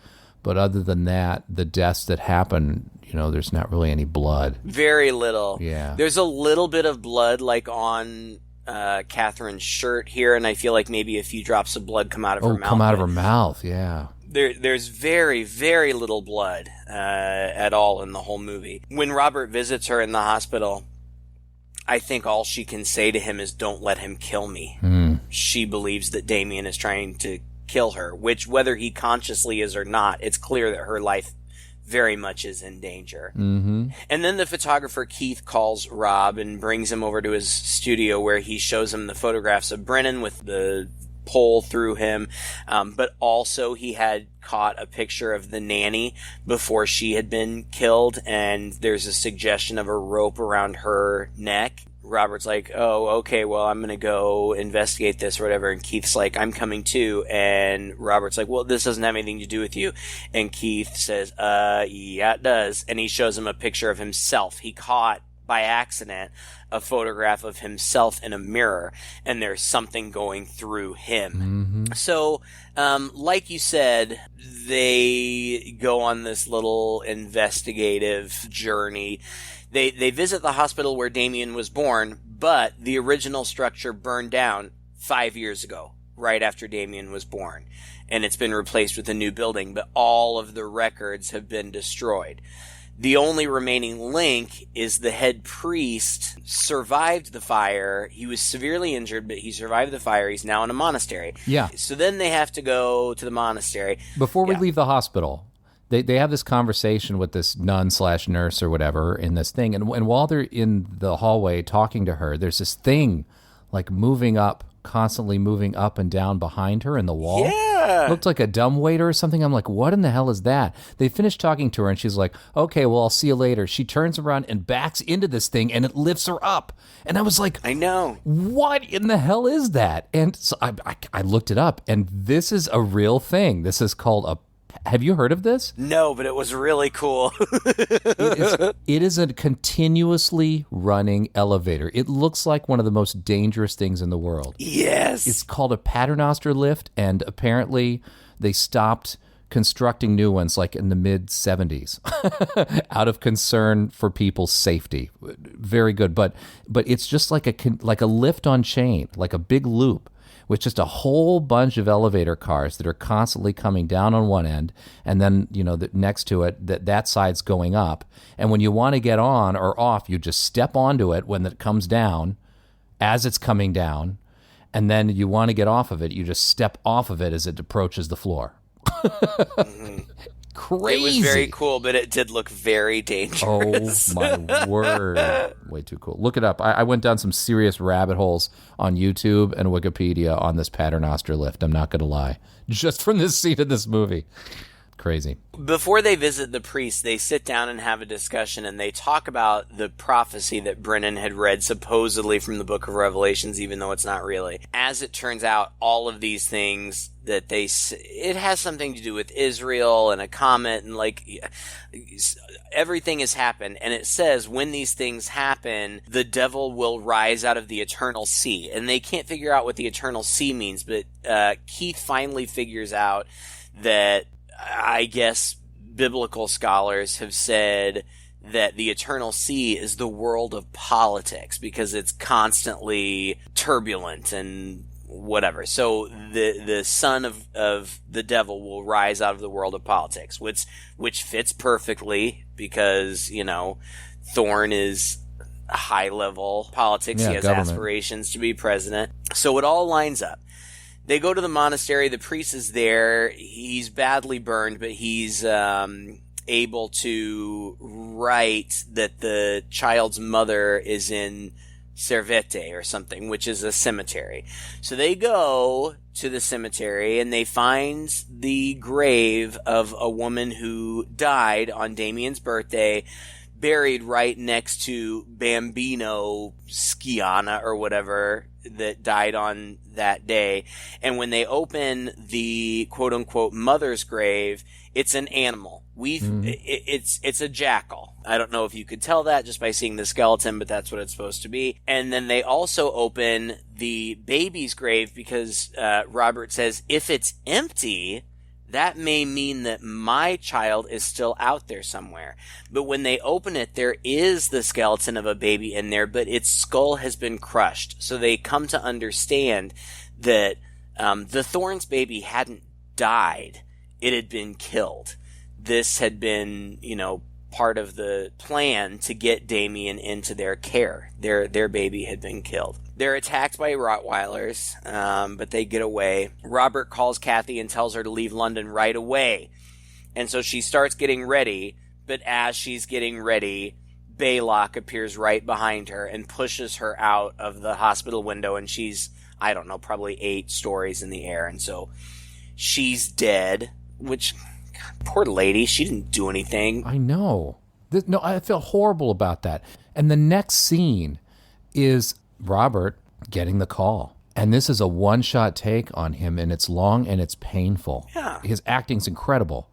but other than that, the deaths that happen, there's not really any blood. Very little. Yeah. There's a little bit of blood, like on Katherine's shirt here, and I feel like maybe a few drops of blood come out of her mouth. Come out of her mouth, yeah. There's very, very little blood at all in the whole movie. When Robert visits her in the hospital, I think all she can say to him is, "Don't let him kill me." She believes that Damien is trying to kill her, which, whether he consciously is or not, it's clear that her life very much is in danger. Mm-hmm. And then the photographer Keith calls Rob and brings him over to his studio, where he shows him the photographs of Brennan with the pole through him, but also he had caught a picture of the nanny before she had been killed, and there's a suggestion of a rope around her neck. Robert's like, "Oh, okay, well, I'm gonna go investigate this or whatever," and Keith's like, "I'm coming too," and Robert's like, "Well, this doesn't have anything to do with you," and Keith says, "Yeah, it does," and he shows him a picture of himself. He caught, by accident, a photograph of himself in a mirror, and there's something going through him. Mm-hmm. So, like you said, they go on this little investigative journey. They visit the hospital where Damien was born, but the original structure burned down 5 years ago, right after Damien was born, and it's been replaced with a new building, but all of the records have been destroyed. The only remaining link is the head priest survived the fire. He was severely injured, but he survived the fire. He's now in a monastery. Yeah. So then they have to go to the monastery. Before we leave the hospital, they have this conversation with this nun/nurse or whatever in this thing. And while they're in the hallway talking to her, there's this thing like constantly moving up and down behind her in the wall. Yeah. Looked like a dumbwaiter or something. I'm like, what in the hell is that? They finish talking to her and she's like, okay, well, I'll see you later. She turns around and backs into this thing and it lifts her up. And I was like, I know. What in the hell is that? And so I looked it up, and this is a real thing. This is called have you heard of this? No, but it was really cool. It is a continuously running elevator. It looks like one of the most dangerous things in the world. Yes. It's called a Patternoster lift, and apparently they stopped constructing new ones like in the mid-'70s out of concern for people's safety. Very good, but it's just like a lift on chain, like a big loop, with just a whole bunch of elevator cars that are constantly coming down on one end, and then, next to it, that side's going up. And when you want to get on or off, you just step onto it when it comes down, as it's coming down, and then you want to get off of it, you just step off of it as it approaches the floor. Crazy. It was very cool, but it did look very dangerous. Oh, my word. Way too cool. Look it up. I went down some serious rabbit holes on YouTube and Wikipedia on this Patternoster lift. I'm not going to lie. Just from this scene in this movie. Crazy. Before they visit the priest, they sit down and have a discussion, and they talk about the prophecy that Brennan had read supposedly from the book of Revelations, even though it's not really. As it turns out, all of these things that it has something to do with Israel and a comet, and everything has happened. And it says when these things happen, the devil will rise out of the eternal sea. And they can't figure out what the eternal sea means, but Keith finally figures out that, I guess, biblical scholars have said that the eternal sea is the world of politics because it's constantly turbulent and whatever. So the son of the devil will rise out of the world of politics, which fits perfectly because, Thorn is high level politics. He has government aspirations to be president. So it all lines up. They go to the monastery. The priest is there. He's badly burned, but he's able to write that the child's mother is in Servete or something, which is a cemetery. So they go to the cemetery and they find the grave of a woman who died on Damien's birthday, buried right next to Bambino Sciana or whatever that died on that day. And when they open the quote-unquote mother's grave, it's an animal. It's a jackal. I don't know if you could tell that just by seeing the skeleton, but that's what it's supposed to be. And then they also open the baby's grave because Robert says, if it's empty, that may mean that my child is still out there somewhere. But when they open it, there is the skeleton of a baby in there, but its skull has been crushed. So they come to understand that the Thorn's baby hadn't died. It had been killed. This had been, part of the plan to get Damien into their care. Their baby had been killed. They're attacked by Rottweilers, but they get away. Robert calls Kathy and tells her to leave London right away. And so she starts getting ready, but as she's getting ready, Baylock appears right behind her and pushes her out of the hospital window, and she's, I don't know, probably 8 stories in the air. And so she's dead, which, God, poor lady, she didn't do anything. I know. No, I feel horrible about that. And the next scene is Robert getting the call. And this is a one-shot take on him, and it's long and it's painful. Yeah. His acting's incredible.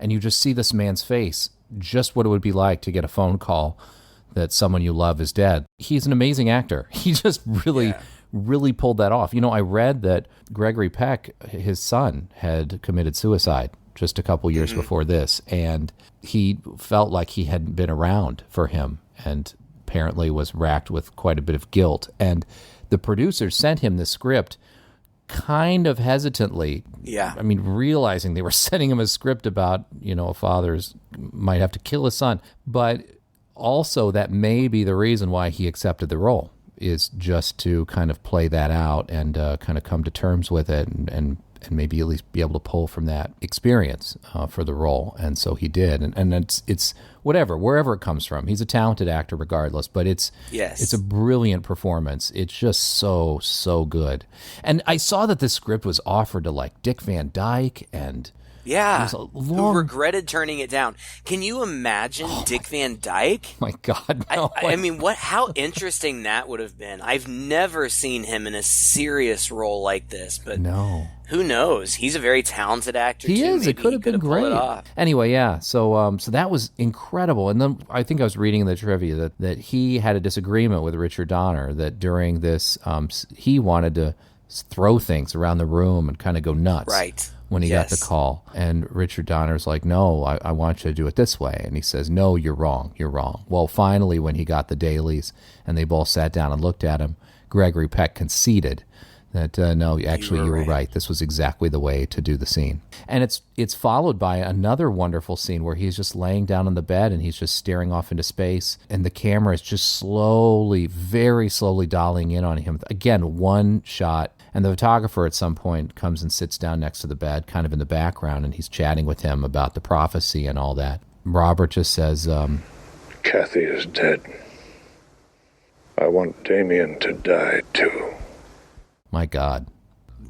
And you just see this man's face, just what it would be like to get a phone call that someone you love is dead. He's an amazing actor. He just really pulled that off. I read that Gregory Peck, his son, had committed suicide just a couple years before this, and he felt like he hadn't been around for him, and apparently was racked with quite a bit of guilt. And the producers sent him the script kind of hesitantly. Yeah. I mean, realizing they were sending him a script about, a father's might have to kill his son. But also that may be the reason why he accepted the role, is just to kind of play that out and kind of come to terms with it and maybe at least be able to pull from that experience for the role. And so he did. And it's whatever, wherever it comes from. He's a talented actor regardless, but it's a brilliant performance. It's just so good. And I saw that this script was offered to Dick Van Dyke and... Yeah, who regretted turning it down. Can you imagine Dick Van Dyke? My God, no. I mean, how interesting that would have been. I've never seen him in a serious role like this, but no. Who knows? He's a very talented actor, He too. is. Maybe it could have been great. Anyway, yeah. So that was incredible. And then I think I was reading in the trivia that he had a disagreement with Richard Donner, that during this, he wanted to throw things around the room and kind of go nuts. Right. When he got the call. And Richard Donner's like, no, I want you to do it this way. And he says, no, you're wrong. Well, finally, when he got the dailies and they both sat down and looked at him, Gregory Peck conceded That no, actually, you were right. This was exactly the way to do the scene. And it's followed by another wonderful scene where he's just laying down on the bed and he's just staring off into space, and the camera is just slowly, very slowly dialing in on him. Again, one shot, and the photographer at some point comes and sits down next to the bed, kind of in the background, and he's chatting with him about the prophecy and all that. Robert just says, Kathy is dead. I want Damien to die, too. My God.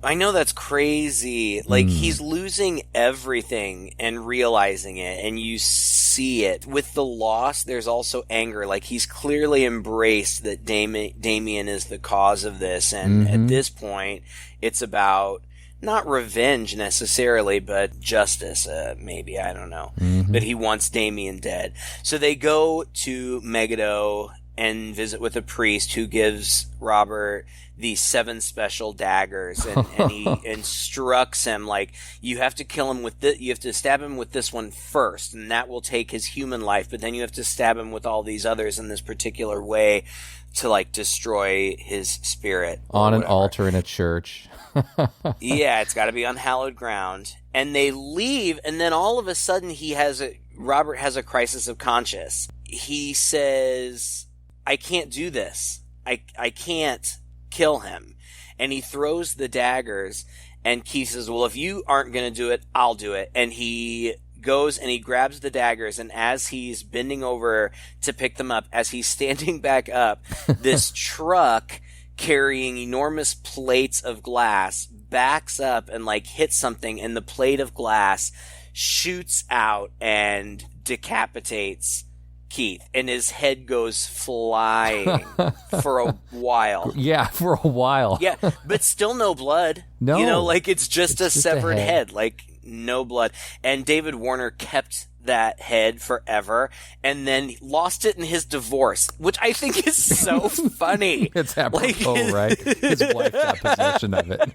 I know that's crazy. Like, he's losing everything and realizing it, and you see it. With the loss, there's also anger. Like, he's clearly embraced that Damien is the cause of this, and at this point, it's about not revenge necessarily, but justice, maybe, I don't know. But he wants Damien dead. So they go to Megiddo and visit with a priest who gives Robert these 7 special daggers, and he instructs him, like, you have to kill him with you have to stab him with this one first, and that will take his human life, but then you have to stab him with all these others in this particular way to, like, destroy his spirit. On an altar in a church. Yeah, it's got to be on hallowed ground. And they leave, and then all of a sudden Robert has a crisis of conscience. He says, I can't do this. I can't kill him. And he throws the daggers, and Keith says, well, if you aren't going to do it, I'll do it. And he goes and he grabs the daggers, and as he's bending over to pick them up, as he's standing back up, this truck carrying enormous plates of glass backs up and, like, hits something, and the plate of glass shoots out and decapitates Keith, and his head goes flying for a while. Yeah, for a while. Yeah, but still no blood. No. You know, like, it's just a severed a head. Like, no blood. And David Warner kept that head forever, and then lost it in his divorce, which I think is so funny. It's apropos, right? His wife got possession of it.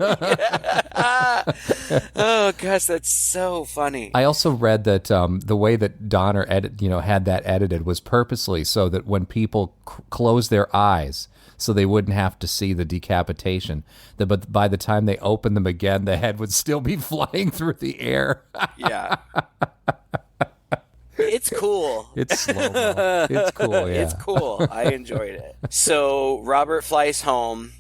Oh gosh, that's so funny. I also read that the way that Donner had that edited was purposely so that when people close their eyes, so they wouldn't have to see the decapitation, but by the time they opened them again, the head would still be flying through the air. Yeah. It's cool. It's slow-mo. It's cool, yeah. It's cool. I enjoyed it. So Robert flies home,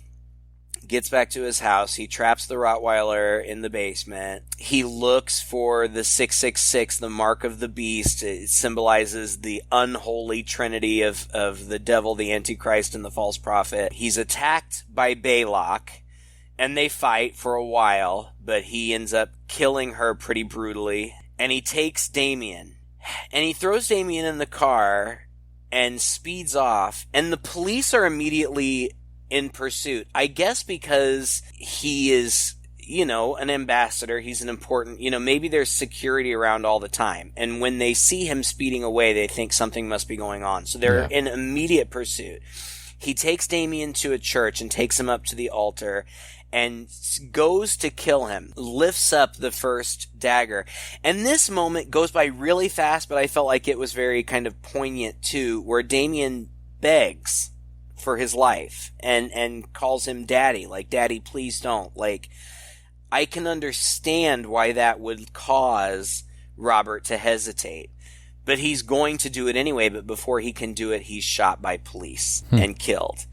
gets back to his house. He traps the Rottweiler in the basement. He looks for the 666, the mark of the beast. It symbolizes the unholy trinity of the devil, the Antichrist, and the false prophet. He's attacked by Baylock, and they fight for a while, but he ends up killing her pretty brutally. And he takes Damien. And he throws Damien in the car and speeds off. And the police are immediately in pursuit. I guess because he is, an ambassador. He's an important, maybe there's security around all the time. And when they see him speeding away, they think something must be going on. So they're in immediate pursuit. He takes Damien to a church and takes him up to the altar and goes to kill him, lifts up the first dagger. And this moment goes by really fast, but I felt like it was very kind of poignant too, where Damien begs for his life and calls him daddy, like, daddy, please don't. Like, I can understand why that would cause Robert to hesitate. But he's going to do it anyway, but before he can do it, he's shot by police and killed.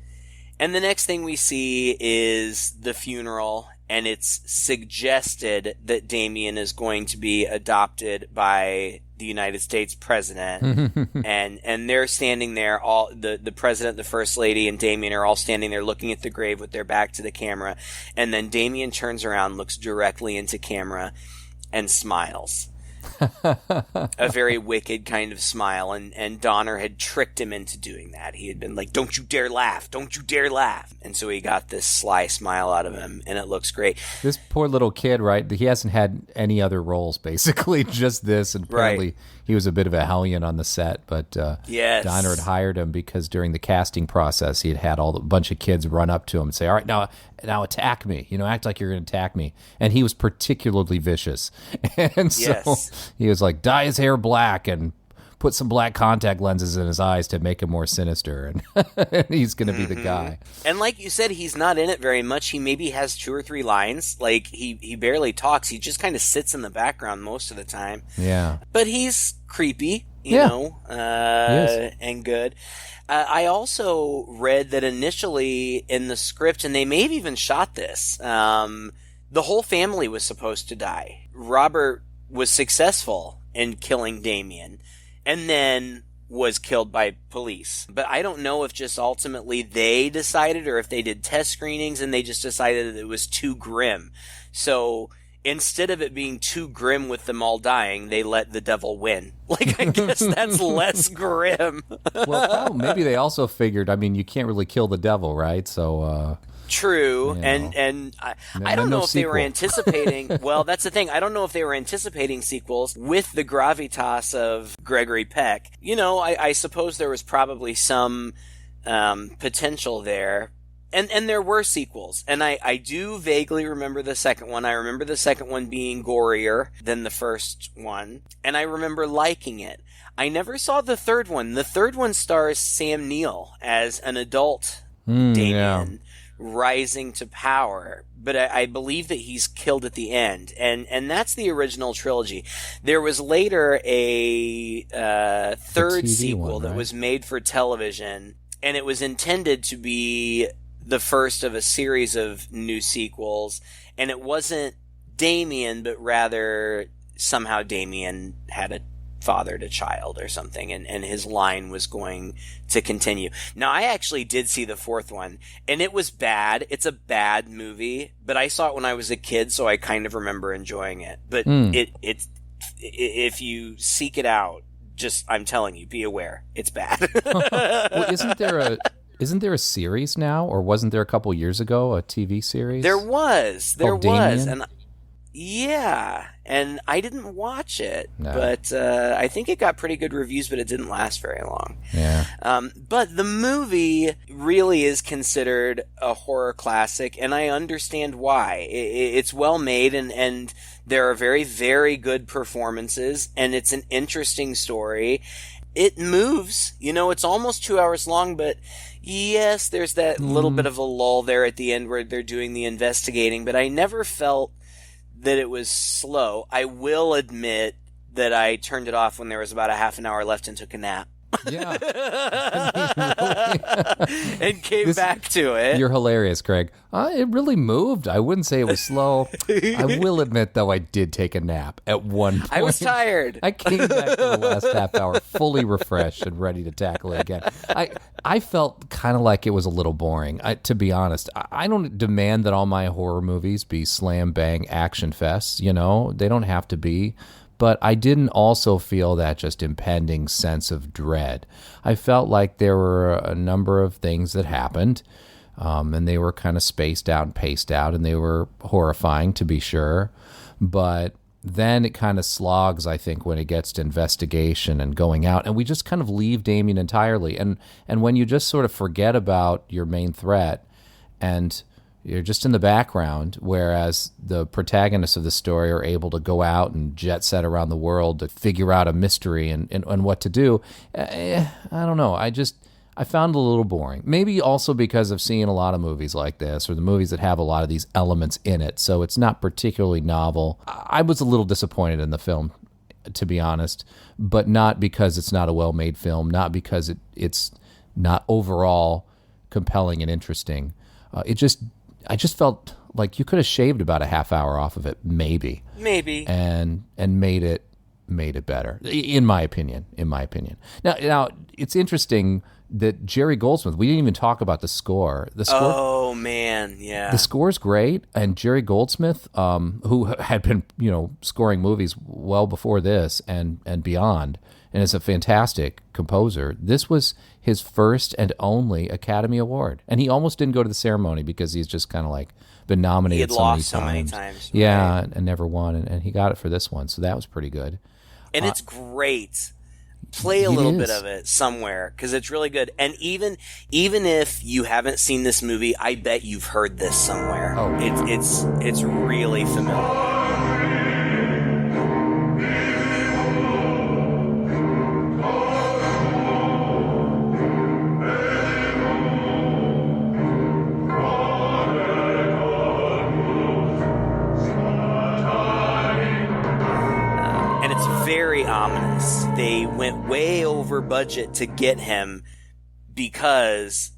And the next thing we see is the funeral, and it's suggested that Damien is going to be adopted by the United States president. and they're standing there, all the president, the first lady, and Damien are all standing there looking at the grave with their back to the camera. And then Damien turns around, looks directly into camera, and smiles. A very wicked kind of smile, and Donner had tricked him into doing that. He had been like, don't you dare laugh, don't you dare laugh. And so he got this sly smile out of him, and it looks great. This poor little kid, right, he hasn't had any other roles, basically, just this, and apparently he was a bit of a hellion on the set, but yes. Donner had hired him because during the casting process, he had a bunch of kids run up to him and say, all right, now attack me, act like you're going to attack me. And he was particularly vicious. And so he was like, dye his hair black and put some black contact lenses in his eyes to make him more sinister, and he's going to be the guy. And like you said, he's not in it very much. He maybe has 2 or 3 lines. Like, he barely talks. He just kind of sits in the background most of the time. Yeah. But he's creepy, you know, and good. I also read that initially in the script, and they may have even shot this, the whole family was supposed to die. Robert was successful in killing Damien, and then was killed by police. But I don't know if just ultimately they decided, or if they did test screenings and they just decided that it was too grim. So instead of it being too grim with them all dying, they let the devil win. Like, I guess that's less grim. Well, maybe they also figured, I mean, you can't really kill the devil, right? So, True, you know. and I don't know if they were anticipating. Well, that's the thing. I don't know if they were anticipating sequels with the gravitas of Gregory Peck. You know, I suppose there was probably some potential there, and there were sequels. And I do vaguely remember the second one. I remember the second one being gorier than the first one, and I remember liking it. I never saw the third one. The third one stars Sam Neill as an adult Damien. Rising to power, but I believe that he's killed at the end, and that's the original trilogy. There was later a third sequel that was made for television, and it was intended to be the first of a series of new sequels, and it wasn't Damien, but rather somehow Damien had a father to child or something, and his line was going to continue. Now, I actually did see the fourth one, and it was bad. It's a bad movie, but I saw it when I was a kid, so I kind of remember enjoying it. But if you seek it out, just, I'm telling you, be aware, it's bad. Well, isn't there a series now, or wasn't there a couple years ago a TV series? There was, Damien? and yeah, and I didn't watch it, No. but I think it got pretty good reviews, but it didn't last very long. Yeah. But the movie really is considered a horror classic, and I understand why. It's well made, and there are very, very good performances, and it's an interesting story. It moves. You know, it's almost 2 hours long, but yes, there's that little bit of a lull there at the end where they're doing the investigating, but I never felt that it was slow. I will admit that I turned it off when there was about a half an hour left and took a nap. Yeah. And came back to it. You're hilarious, Greg. It really moved. I wouldn't say it was slow. I will admit, though, I did take a nap at one point. I was tired. I came back for the last half hour fully refreshed and ready to tackle it again. I felt kind of like it was a little boring, to be honest. I don't demand that all my horror movies be slam bang action fests, you know? They don't have to be. But I didn't also feel that just impending sense of dread. I felt like there were a number of things that happened, and they were kind of spaced out and paced out, and they were horrifying, to be sure. But then it kind of slogs, I think, when it gets to investigation and going out, and we just kind of leave Damien entirely. And when you just sort of forget about your main threat, and you're just in the background, whereas the protagonists of the story are able to go out and jet set around the world to figure out a mystery and what to do. I don't know. I found it a little boring. Maybe also because of seeing a lot of movies like this, or the movies that have a lot of these elements in it, so it's not particularly novel. I was a little disappointed in the film, to be honest, but not because it's not a well-made film, not because it's not overall compelling and interesting. I just felt like you could have shaved about a half hour off of it, maybe, and made it better, in my opinion. Now it's interesting that Jerry Goldsmith. We didn't even talk about the score. Oh man, yeah. The score's great, and Jerry Goldsmith, who had been scoring movies well before this and beyond, and is a fantastic composer. This was his first and only Academy Award. And he almost didn't go to the ceremony because he's just kind of like been nominated so many times. Yeah, right. and never won. And he got it for this one, so that was pretty good. And it's great. Play a little bit of it somewhere, because it's really good. And even if you haven't seen this movie, I bet you've heard this somewhere. Oh. It's really familiar. they went way over budget to get him because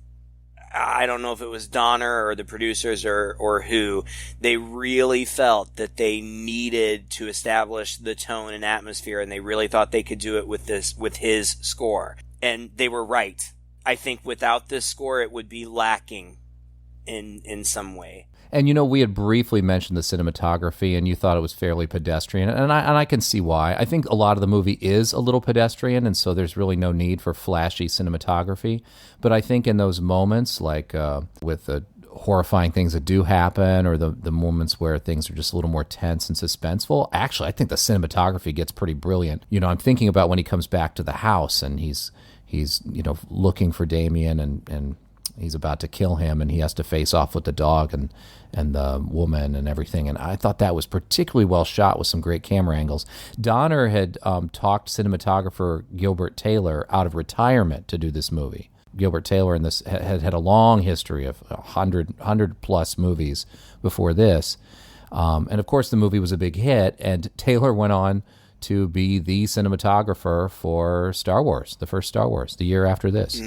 I don't know if it was Donner or the producers or who, they really felt that they needed to establish the tone and atmosphere, and they really thought they could do it with his score. And they were right. I think without this score, it would be lacking in some way. And, we had briefly mentioned the cinematography, and you thought it was fairly pedestrian, and I can see why. I think a lot of the movie is a little pedestrian, and so there's really no need for flashy cinematography. But I think in those moments, like with the horrifying things that do happen, or the moments where things are just a little more tense and suspenseful, actually, I think the cinematography gets pretty brilliant. I'm thinking about when he comes back to the house, and he's looking for Damien, and he's about to kill him, and he has to face off with the dog and the woman and everything. And I thought that was particularly well shot with some great camera angles. Donner had talked cinematographer Gilbert Taylor out of retirement to do this movie. Gilbert Taylor in this had a long history of 100 plus movies before this. And of course the movie was a big hit, and Taylor went on to be the cinematographer for Star Wars, the first Star Wars, the year after this.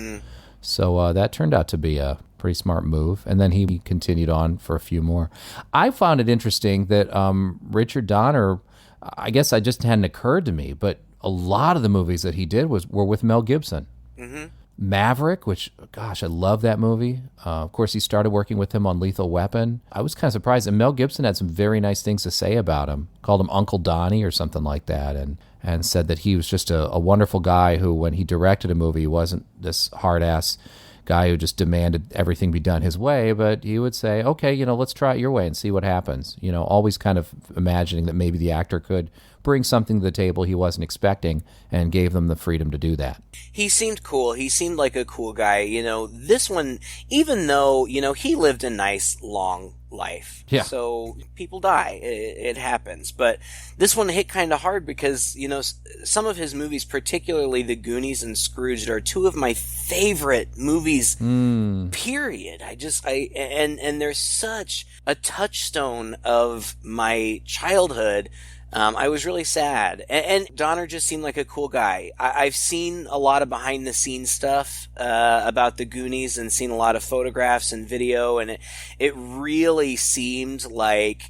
So that turned out to be a pretty smart move. And then he continued on for a few more. I found it interesting that Richard Donner, I guess it just hadn't occurred to me, but a lot of the movies that he did were with Mel Gibson. Mm-hmm. Maverick, which, gosh, I love that movie. Of course, he started working with him on Lethal Weapon. I was kind of surprised. And Mel Gibson had some very nice things to say about him. Called him Uncle Donnie or something like that. And said that he was just a wonderful guy who, when he directed a movie, he wasn't this hard-ass guy who just demanded everything be done his way, but he would say, okay, let's try it your way and see what happens. Always kind of imagining that maybe the actor could bring something to the table he wasn't expecting, and gave them the freedom to do that. He seemed cool. He seemed like a cool guy. This one, even though, he lived a nice, long life. Yeah. So people die. It happens. But this one hit kind of hard because, some of his movies, particularly The Goonies and Scrooged, are two of my favorite movies, period. And they're such a touchstone of my childhood. I was really sad. And Donner just seemed like a cool guy. I've seen a lot of behind-the-scenes stuff about the Goonies, and seen a lot of photographs and video, and it really seemed like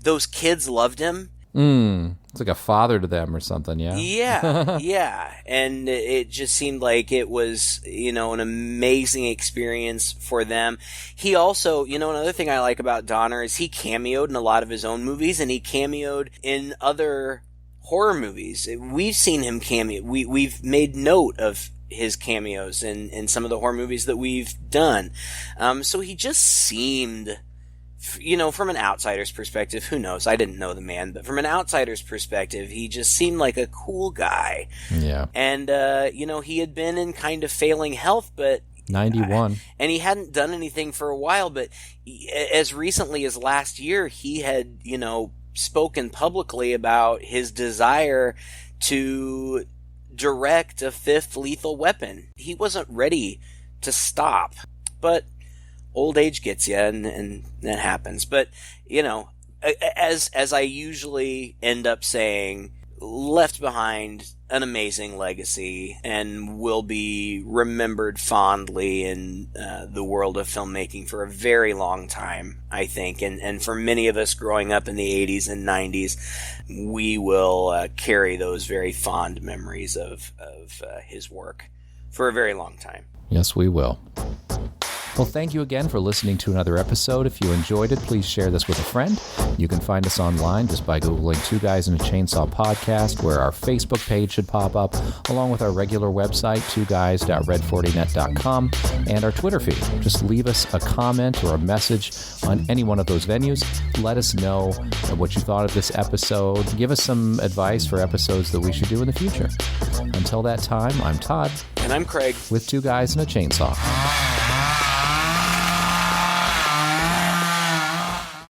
those kids loved him. It's like a father to them or something, yeah? Yeah, yeah. And it just seemed like it was, an amazing experience for them. He also, another thing I like about Donner is he cameoed in a lot of his own movies, and he cameoed in other horror movies. We've seen him cameo. We've made note of his cameos in some of the horror movies that we've done. So he just seemed... from an outsider's perspective, who knows? I didn't know the man, but from an outsider's perspective, he just seemed like a cool guy. Yeah. And, he had been in kind of failing health, but... 91. And he hadn't done anything for a while, but as recently as last year, he had, spoken publicly about his desire to direct a fifth Lethal Weapon. He wasn't ready to stop, but... old age gets you, and that happens. But, as I usually end up saying, left behind an amazing legacy and will be remembered fondly in the world of filmmaking for a very long time, I think. And for many of us growing up in the 80s and 90s, we will carry those very fond memories of his work for a very long time. Yes, we will. Well, thank you again for listening to another episode. If you enjoyed it, please share this with a friend. You can find us online just by Googling Two Guys in a Chainsaw Podcast, where our Facebook page should pop up, along with our regular website, twoguys.red40net.com, and our Twitter feed. Just leave us a comment or a message on any one of those venues. Let us know what you thought of this episode. Give us some advice for episodes that we should do in the future. Until that time, I'm Todd. And I'm Craig. With Two Guys in a Chainsaw.